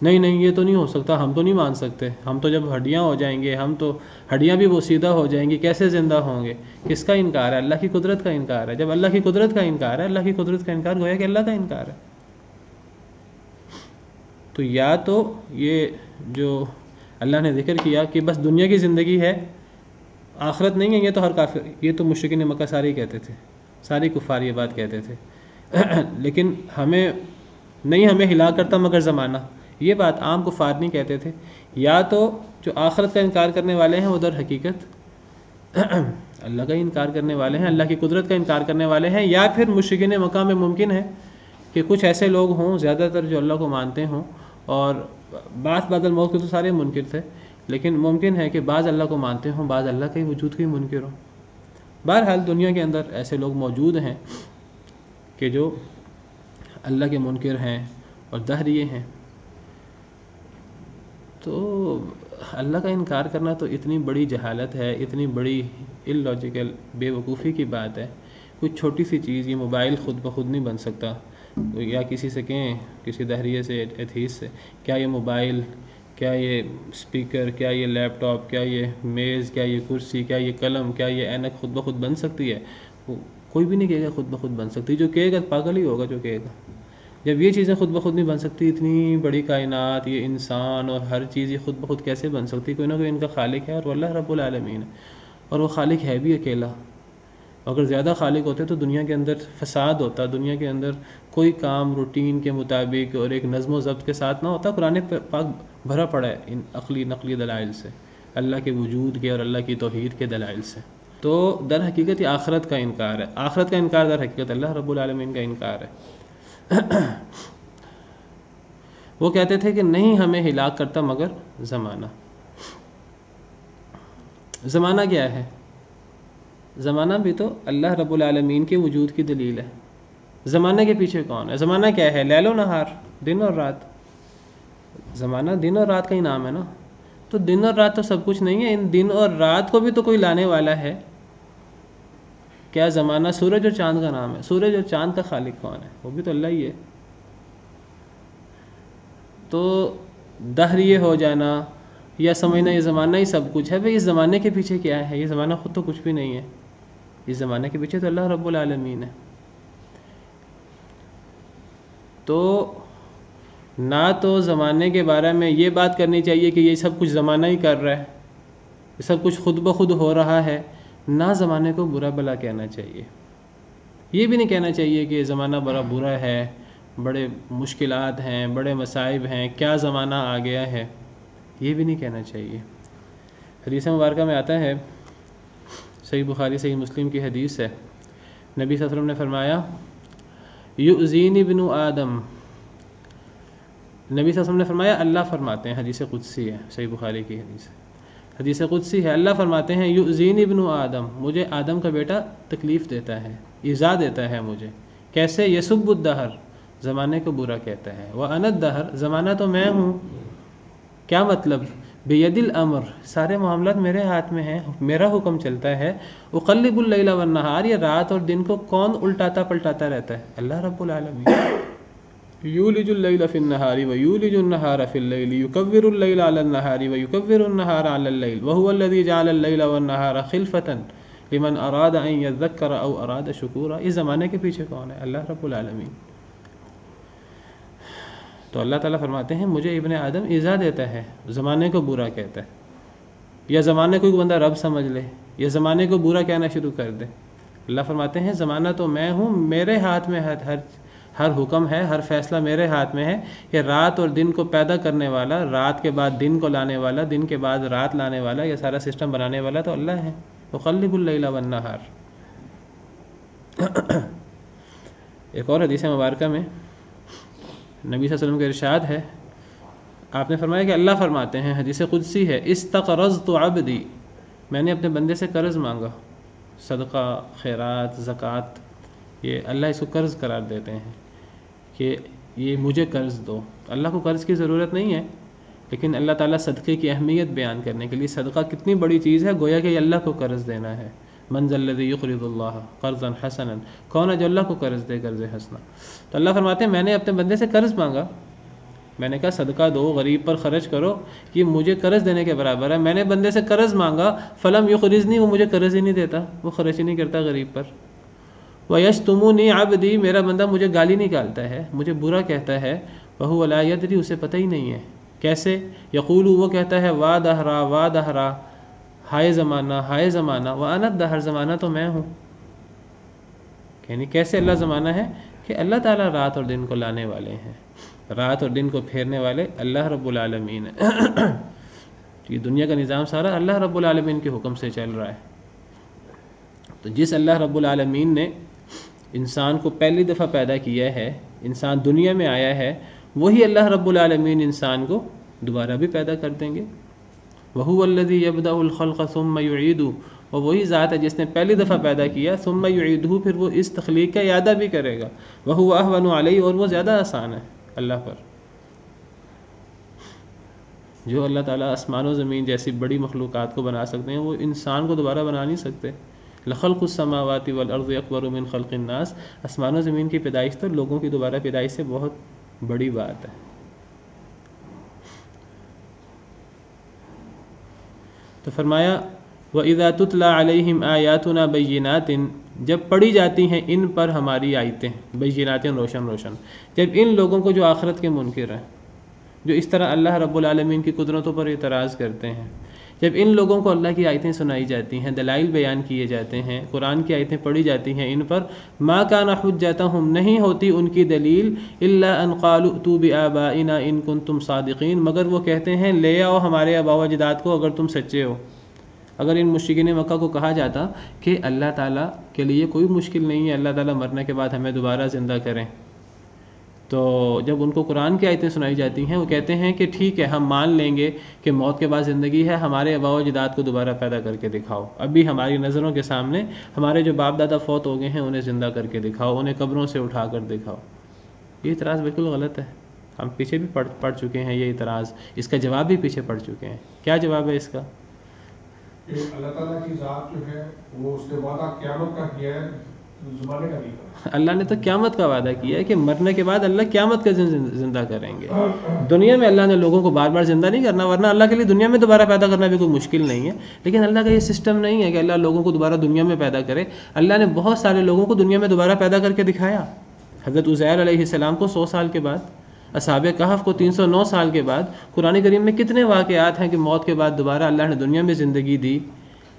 نہیں یہ تو نہیں ہو سکتا، ہم تو نہیں مان سکتے، ہم تو جب ہڈیاں ہو جائیں گے، ہم تو ہڈیاں بھی وہ سیدھا ہو جائیں گی، کیسے زندہ ہوں گے؟ کس کا انکار ہے؟ اللہ کی قدرت کا انکار ہے. جب اللہ کی قدرت کا انکار ہے، اللہ کی قدرت کا انکار گویا کہ اللہ کا انکار ہے. تو یا تو یہ جو اللہ نے ذکر کیا کہ بس دنیا کی زندگی ہے، آخرت نہیں ہے، یہ تو ہر کافر، یہ تو مشرکین مکہ سارے کہتے تھے، ساری کفار یہ بات کہتے تھے. لیکن ہمیں ہلاک کرتا مگر زمانہ، یہ بات عام کفار نہیں کہتے تھے. یا تو جو آخرت کا انکار کرنے والے ہیں وہ در حقیقت اللہ کا انکار کرنے والے ہیں، اللہ کی قدرت کا انکار کرنے والے ہیں. یا پھر مشرکین مکہ میں ممکن ہے کہ کچھ ایسے لوگ ہوں، زیادہ تر جو اللہ کو مانتے ہوں، اور بعض الموت کے تو سارے منکر تھے، لیکن ممکن ہے کہ بعض اللہ کو مانتے ہوں، بعض اللہ کے وجود کے منکر ہوں. بہرحال دنیا کے اندر ایسے لوگ موجود ہیں کہ جو اللہ کے منکر ہیں اور دہریے ہیں. تو اللہ کا انکار کرنا تو اتنی بڑی جہالت ہے، اتنی بڑی اللاجیکل بے وقوفی کی بات ہے. کوئی چھوٹی سی چیز، یہ موبائل خود بخود نہیں بن سکتا. یا کسی سے کہیں، کسی دہریے سے، ایتھیس سے، کیا یہ موبائل، کیا یہ اسپیکر، کیا یہ لیپ ٹاپ، کیا یہ میز، کیا یہ کرسی، کیا یہ قلم، کیا یہ اینک خود بخود بن سکتی ہے؟ کوئی بھی نہیں کہے گا خود بخود بن سکتی. جو کہے گا پاگل ہی ہوگا جو کہے گا. جب یہ چیزیں خود بخود نہیں بن سکتی، اتنی بڑی کائنات، یہ انسان اور ہر چیز یہ خود بخود کیسے بن سکتی؟ کوئی نہ کوئی ان کا خالق ہے، اور وہ اللہ رب العالمین ہے، اور وہ خالق ہے بھی اکیلا. اگر زیادہ خالق ہوتے تو دنیا کے اندر فساد ہوتا، دنیا کے اندر کوئی کام روٹین کے مطابق اور ایک نظم و ضبط کے ساتھ نہ ہوتا. قرآن پاک بھرا پڑا ہے ان عقلی نقلی دلائل سے، اللہ کے وجود کے اور اللہ کی توحید کے دلائل سے. تو در حقیقت یہ آخرت کا انکار ہے. آخرت کا انکار در حقیقت اللہ رب العالمین کا انکار ہے. وہ کہتے تھے کہ نہیں ہمیں ہلاک کرتا مگر زمانہ. زمانہ کیا ہے؟ زمانہ بھی تو اللہ رب العالمین کے وجود کی دلیل ہے. زمانے کے پیچھے کون ہے؟ زمانہ کیا ہے؟ لیل و نہار، دن اور رات. زمانہ دن اور رات کا ہی نام ہے نا. تو دن اور رات تو سب کچھ نہیں ہے، ان دن اور رات کو بھی تو کوئی لانے والا ہے. کیا زمانہ سورج اور چاند کا نام ہے؟ سورج اور چاند کا خالق کون ہے؟ وہ بھی تو اللہ ہی ہے. تو دہریے ہو جانا یا سمجھنا یہ زمانہ ہی سب کچھ ہے، بھئی اس زمانے کے پیچھے کیا ہے؟ یہ زمانہ خود تو کچھ بھی نہیں ہے. اس زمانے کے پیچھے تو اللہ رب العالمین ہے. تو نہ تو زمانے کے بارے میں یہ بات کرنی چاہیے کہ یہ سب کچھ زمانہ ہی کر رہا ہے، یہ سب کچھ خود بخود ہو رہا ہے. نہ زمانے کو برا بلا کہنا چاہیے. یہ بھی نہیں کہنا چاہیے کہ زمانہ بڑا برا ہے، بڑے مشکلات ہیں، بڑے مصائب ہیں، کیا زمانہ آ گیا ہے، یہ بھی نہیں کہنا چاہیے. حدیث مبارکہ میں آتا ہے، صحیح بخاری صحیح مسلم کی حدیث ہے، نبی صلی اللہ علیہ وسلم نے فرمایا یؤذینی ابن آدم. نبی صلی اللہ علیہ وسلم نے فرمایا، اللہ فرماتے ہیں، حدیث قدسی ہے، صحیح بخاری کی حدیث قدسی ہے، اللہ فرماتے ہیں یؤذینی ابن آدم، مجھے آدم کا بیٹا تکلیف دیتا ہے، ایذا دیتا ہے مجھے. کیسے؟ یسب الدہر، زمانے کو برا کہتا ہے. وَأَنَا الدَّهْرُ، زمانہ تو میں ہوں. کیا مطلب؟ بِيَدِ الْأَمْرِ، سارے معاملات میرے ہاتھ میں ہیں، میرا حکم چلتا ہے. اقلب اللیل والنہار، یہ رات اور دن کو کون الٹاتا پلٹاتا رہتا ہے؟ اللہ رب العالمین. یولج اللیل فی النہار ویولج النہار فی اللیل یکور اللیل علی النہار ویکور النہار علی اللیل وہو الذی جعل اللیل والنہار خلفۃ لمن اراد ان یذکر او اراد شکورا. اس زمانے کے پیچھے کون ہے؟ اللہ رب العالمین. تو اللہ تعالیٰ فرماتے ہیں مجھے ابن آدم ایذا دیتا ہے، زمانے کو برا کہتا ہے، یا زمانے کو بندہ رب سمجھ لے، یا زمانے کو برا کہنا شروع کر دے. اللہ فرماتے ہیں زمانہ تو میں ہوں، میرے ہاتھ میں ہر حکم ہے، ہر فیصلہ میرے ہاتھ میں ہے. کہ رات اور دن کو پیدا کرنے والا، رات کے بعد دن کو لانے والا، دن کے بعد رات لانے والا، یہ سارا سسٹم بنانے والا تو اللہ ہے. اقلب اللیل والنہار. ایک اور حدیث مبارکہ میں نبی صلی اللہ علیہ وسلم کا ارشاد ہے، آپ نے فرمایا کہ اللہ فرماتے ہیں، حدیث قدسی ہے، استقرضت عبدی، میں نے اپنے بندے سے قرض مانگا. صدقہ، خیرات، زکوٰۃ، یہ اللہ اس کو قرض قرار دیتے ہیں کہ یہ مجھے قرض دو. اللہ کو قرض کی ضرورت نہیں ہے، لیکن اللہ تعالیٰ صدقے کی اہمیت بیان کرنے کے لیے صدقہ کتنی بڑی چیز ہے، گویا کہ یہ اللہ کو قرض دینا ہے. من ذا الذی یقرض اللہ قرضا حسنا، کون ہے جو اللہ کو قرض دے قرض حسنا؟ تو اللہ فرماتے ہیں میں نے اپنے بندے سے قرض مانگا، میں نے کہا صدقہ دو، غریب پر خرچ کرو، یہ مجھے قرض دینے کے برابر ہے. میں نے بندے سے قرض مانگا، فلم یقرضنی، وہ مجھے قرض ہی نہیں دیتا، وہ خرچ ہی نہیں کرتا غریب پر. وَيَشْتُمُونِي عَبْدِي، میرا بندہ مجھے گالی نکالتا ہے، مجھے برا کہتا ہے. وَهُوَ لَا يَدْرِي، اسے پتہ ہی نہیں ہے. کیسے؟ یقول، وہ کہتا ہے وا دہرا وا دہرا، ہائے زمانہ ہائے زمانہ، وَأَنَا الدَّهْرُ، زمانہ تو میں ہوں. یعنی کیسے اللہ زمانہ ہے کہ اللہ تعالیٰ رات اور دن کو لانے والے ہیں، رات اور دن کو پھیرنے والے اللہ رب العالمین ہے. یہ دنیا کا نظام سارا اللہ رب العالمین کے حکم سے چل رہا ہے. تو جس اللہ رب العالمین نے انسان کو پہلی دفعہ پیدا کیا ہے، انسان دنیا میں آیا ہے، وہی اللہ رب العالمین انسان کو دوبارہ بھی پیدا کر دیں گے. وَهُوَ الَّذِي يَبْدَأُ الْخَلْقَ ثُمَّ يُعِيدُهُ، اور وہی ذات ہے جس نے پہلی دفعہ پیدا کیا، ثُمَّ يُعِيدُهُ، پھر وہ اس تخلیق کا اعادہ بھی کرے گا. وَهُوَ أَهْوَنُ عَلَيْهِ، اور وہ زیادہ آسان ہے اللہ پر. جو اللہ تعالیٰ آسمان و زمین جیسی بڑی مخلوقات کو بنا سکتے ہیں، وہ انسان کو دوبارہ بنا نہیں سکتے. لَخَلْقُ السَّمَاوَاتِ وَالْأَرْضِ أَكْبَرُ مِنْ خَلْقِ النَّاسِ، آسمان و زمین کی پیدائش تو لوگوں کی دوبارہ پیدائش سے بہت بڑی بات ہے. تو فرمایا وَإِذَا تُتْلَى عَلَيْهِمْ آيَاتُنَا بَيِّنَاتٍ، جب پڑھی جاتی ہیں ان پر ہماری آیتیں، بینات، روشن روشن. جب ان لوگوں کو جو آخرت کے منکر ہیں، جو اس طرح اللہ رب العالمین کی قدرتوں پر اعتراض کرتے ہیں، جب ان لوگوں کو اللہ کی آیتیں سنائی جاتی ہیں، دلائل بیان کیے جاتے ہیں، قرآن کی آیتیں پڑھی جاتی ہیں ان پر، ما کان حجتہم، نہیں ہوتی ان کی دلیل، الا ان قالوا ائتوا بآبائنا ان کنتم صادقین، مگر وہ کہتے ہیں لے آؤ ہمارے آباء و اجداد کو اگر تم سچے ہو. اگر ان مشرکین مکہ کو کہا جاتا کہ اللہ تعالیٰ کے لیے کوئی مشکل نہیں ہے، اللہ تعالیٰ مرنے کے بعد ہمیں دوبارہ زندہ کریں، تو جب ان کو قرآن کی آیتیں سنائی جاتی ہیں، وہ کہتے ہیں کہ ٹھیک ہے ہم مان لیں گے کہ موت کے بعد زندگی ہے، ہمارے آباء و اجداد کو دوبارہ پیدا کر کے دکھاؤ، ابھی ہماری نظروں کے سامنے ہمارے جو باپ دادا فوت ہو گئے ہیں انہیں زندہ کر کے دکھاؤ، انہیں قبروں سے اٹھا کر دکھاؤ. یہ اعتراض بالکل غلط ہے. ہم پیچھے بھی پڑھ چکے ہیں یہ اعتراض، اس کا جواب بھی پیچھے پڑھ چکے ہیں. کیا جواب ہے اس کا؟ اللہ تعالیٰ کی ذات جو ہے وہ اس کے وعدہ قیامت کا کیا ہے، زمانے کا نہیں کرا. اللہ نے تو قیامت کا وعدہ کیا ہے کہ مرنے کے بعد اللہ قیامت کا زندہ کریں گے. دنیا میں اللہ نے لوگوں کو بار بار زندہ نہیں کرنا، ورنہ اللہ کے لیے دنیا میں دوبارہ پیدا کرنا بھی کوئی مشکل نہیں ہے. لیکن اللہ کا یہ سسٹم نہیں ہے کہ اللہ لوگوں کو دوبارہ دنیا میں پیدا کرے. اللہ نے بہت سارے لوگوں کو دنیا میں دوبارہ پیدا کر کے دکھایا. حضرت عزیر علیہ السلام کو 100 سال کے بعد، اصحاب کہف کو 309 سال کے بعد. قرآن کریم میں کتنے واقعات ہیں کہ موت کے بعد دوبارہ اللہ نے دنیا میں زندگی دی.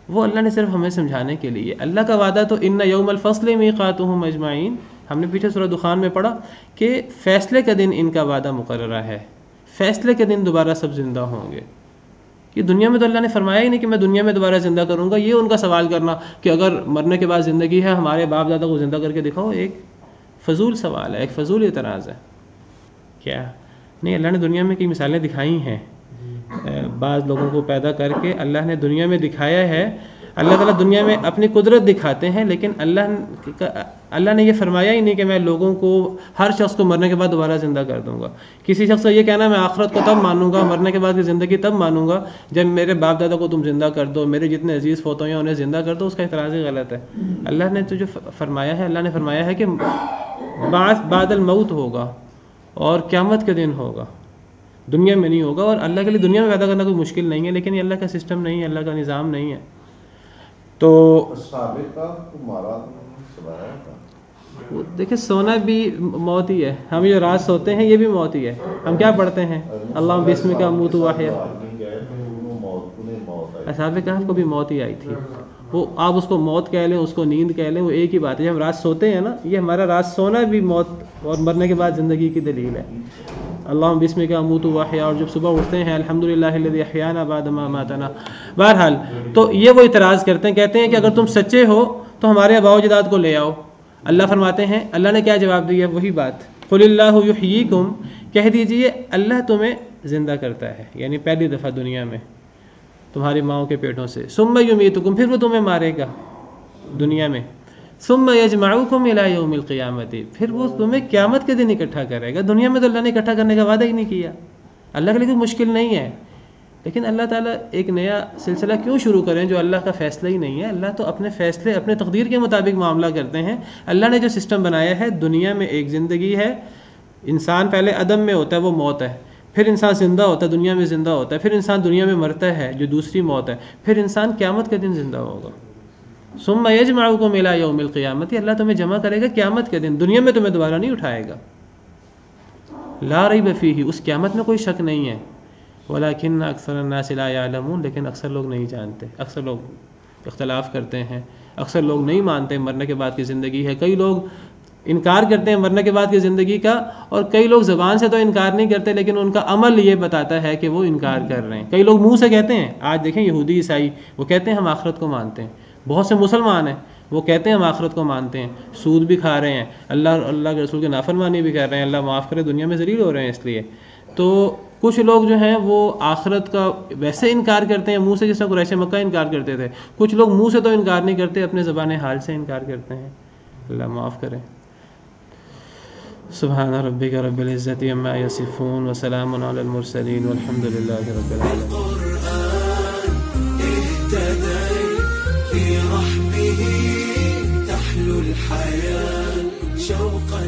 وہ اللہ نے صرف ہمیں سمجھانے کے لیے. اللہ کا وعدہ تو ان یوم الفصل میقاتہم اجمعین، ہم نے پیچھے سورہ دخان میں پڑھا کہ فیصلے کا دن ان کا وعدہ مقررہ ہے، فیصلے کے دن دوبارہ سب زندہ ہوں گے. یہ دنیا میں تو اللہ نے فرمایا ہی نہیں کہ میں دنیا میں دوبارہ زندہ کروں گا. یہ ان کا سوال کرنا کہ اگر مرنے کے بعد زندگی ہے ہمارے باپ دادا کو زندہ کر کے دکھاؤ، ایک فضول سوال ہے، ایک فضول اعتراض ہے. کیا نہیں، اللہ نے دنیا میں کئی مثالیں دکھائی ہیں. بعض لوگوں کو پیدا کر کے اللہ نے دنیا میں دکھایا ہے. اللہ تعالیٰ دنیا میں اپنی قدرت دکھاتے ہیں، لیکن اللہ نے یہ فرمایا ہی نہیں کہ میں لوگوں کو، ہر شخص کو مرنے کے بعد دوبارہ زندہ کر دوں گا. کسی شخص کو یہ کہنا میں آخرت کو تب مانوں گا، مرنے کے بعد کی زندگی تب مانوں گا جب میرے باپ دادا کو تم زندہ کر دو، میرے جتنے عزیز فوت ہوئے ہیں انہیں زندہ کر دو، اس کا اعتراض ہی غلط ہے. اللہ نے تو جو فرمایا ہے، اللہ نے فرمایا ہے کہ بعث بعد الموت ہوگا اور قیامت کے دن ہوگا، دنیا میں نہیں ہوگا. اور اللہ کے لیے دنیا میں پیدا کرنا کوئی مشکل نہیں ہے، لیکن یہ اللہ کا سسٹم نہیں ہے، اللہ کا نظام نہیں ہے. تو دیکھیں سونا بھی موت ہی ہے، ہم جو رات سوتے ہیں یہ بھی موت ہی ہے. ہم کیا پڑھتے ہیں اللہ بسمک اموت واحیا. اصحاب کہف کو بھی موت ہی آئی تھی. وہ آپ اس کو موت کہہ لیں، اس کو نیند کہہ لیں، وہ ایک ہی بات ہے. جب ہم رات سوتے ہیں نا، یہ ہمارا رات سونا بھی موت اور مرنے کے بعد زندگی کی دلیل ہے. اللہ بسمک اموت واحیا، اور جب صبح اٹھتے ہیں الحمدللہ الذی احیانا بعد ما اماتنا. بہرحال تو یہ وہ اعتراض کرتے ہیں، کہتے ہیں کہ اگر تم سچے ہو تو ہمارے آباء و اجداد کو لے آؤ. اللہ فرماتے ہیں، اللہ نے کیا جواب دیا؟ وہی بات، قل اللہ یحییکم، کہہ دیجئے اللہ تمہیں زندہ کرتا ہے، یعنی پہلی دفعہ دنیا میں تمہاری ماؤں کے پیٹوں سے، ثم یمیتکم، پھر وہ تمہیں مارے گا. دنیا میں. ثم یجمعکم الی یوم القیامت، پھر وہ تمہیں قیامت کے دن اکٹھا کرے گا. دنیا میں تو اللہ نے اکٹھا کرنے کا وعدہ ہی نہیں کیا. اللہ کے لیے کوئی مشکل نہیں ہے، لیکن اللہ تعالیٰ ایک نیا سلسلہ کیوں شروع کریں جو اللہ کا فیصلہ ہی نہیں ہے؟ اللہ تو اپنے فیصلے اپنے تقدیر کے مطابق معاملہ کرتے ہیں. اللہ نے جو سسٹم بنایا ہے، دنیا میں ایک زندگی ہے، انسان پہلے عدم میں ہوتا ہے، وہ موت ہے. پھر انسان زندہ ہوتا ہے، دنیا میں زندہ ہوتا ہے. پھر انسان دنیا میں مرتا ہے، جو دوسری موت ہے. پھر انسان قیامت کے دن زندہ ہوگا. ثم یجمعکم الی یوم القیامت، اللہ تمہیں جمع کرے گا قیامت کے دن. دنیا میں تمہیں دوبارہ نہیں اٹھائے گا. لا ریب فیہ، اس قیامت میں کوئی شک نہیں ہے. ولکن اکثر الناس لا یعلمون، لیکن اکثر لوگ نہیں جانتے. اکثر لوگ اختلاف کرتے ہیں، اکثر لوگ نہیں مانتے مرنے کے بعد کی زندگی ہے. کئی لوگ انکار کرتے ہیں مرنے کے بعد کی زندگی کا، اور کئی لوگ زبان سے تو انکار نہیں کرتے لیکن ان کا عمل یہ بتاتا ہے کہ وہ انکار کر رہے ہیں. کئی لوگ منہ سے کہتے ہیں، آج دیکھیں یہودی عیسائی وہ کہتے ہیں ہم آخرت کو مانتے ہیں. بہت سے مسلمان ہیں وہ کہتے ہیں ہم آخرت کو مانتے ہیں، سود بھی کھا رہے ہیں، اللہ کے رسول کی نافرمانی بھی کر رہے ہیں، اللہ معاف کرے دنیا میں ذلیل ہو رہے ہیں اس لیے. تو کچھ لوگ جو ہیں وہ آخرت کا ویسے انکار کرتے ہیں منہ سے، جس طرح قریش مکہ انکار کرتے تھے. کچھ لوگ منہ سے تو انکار نہیں کرتے، اپنے زبان حال سے انکار کرتے ہیں. اللہ معاف کرے. سبحان ربک رب العزت عما یصفون وسلام علی المرسلین والحمد للہ رب العالمین. في رحمه تحلو الحياة شوقا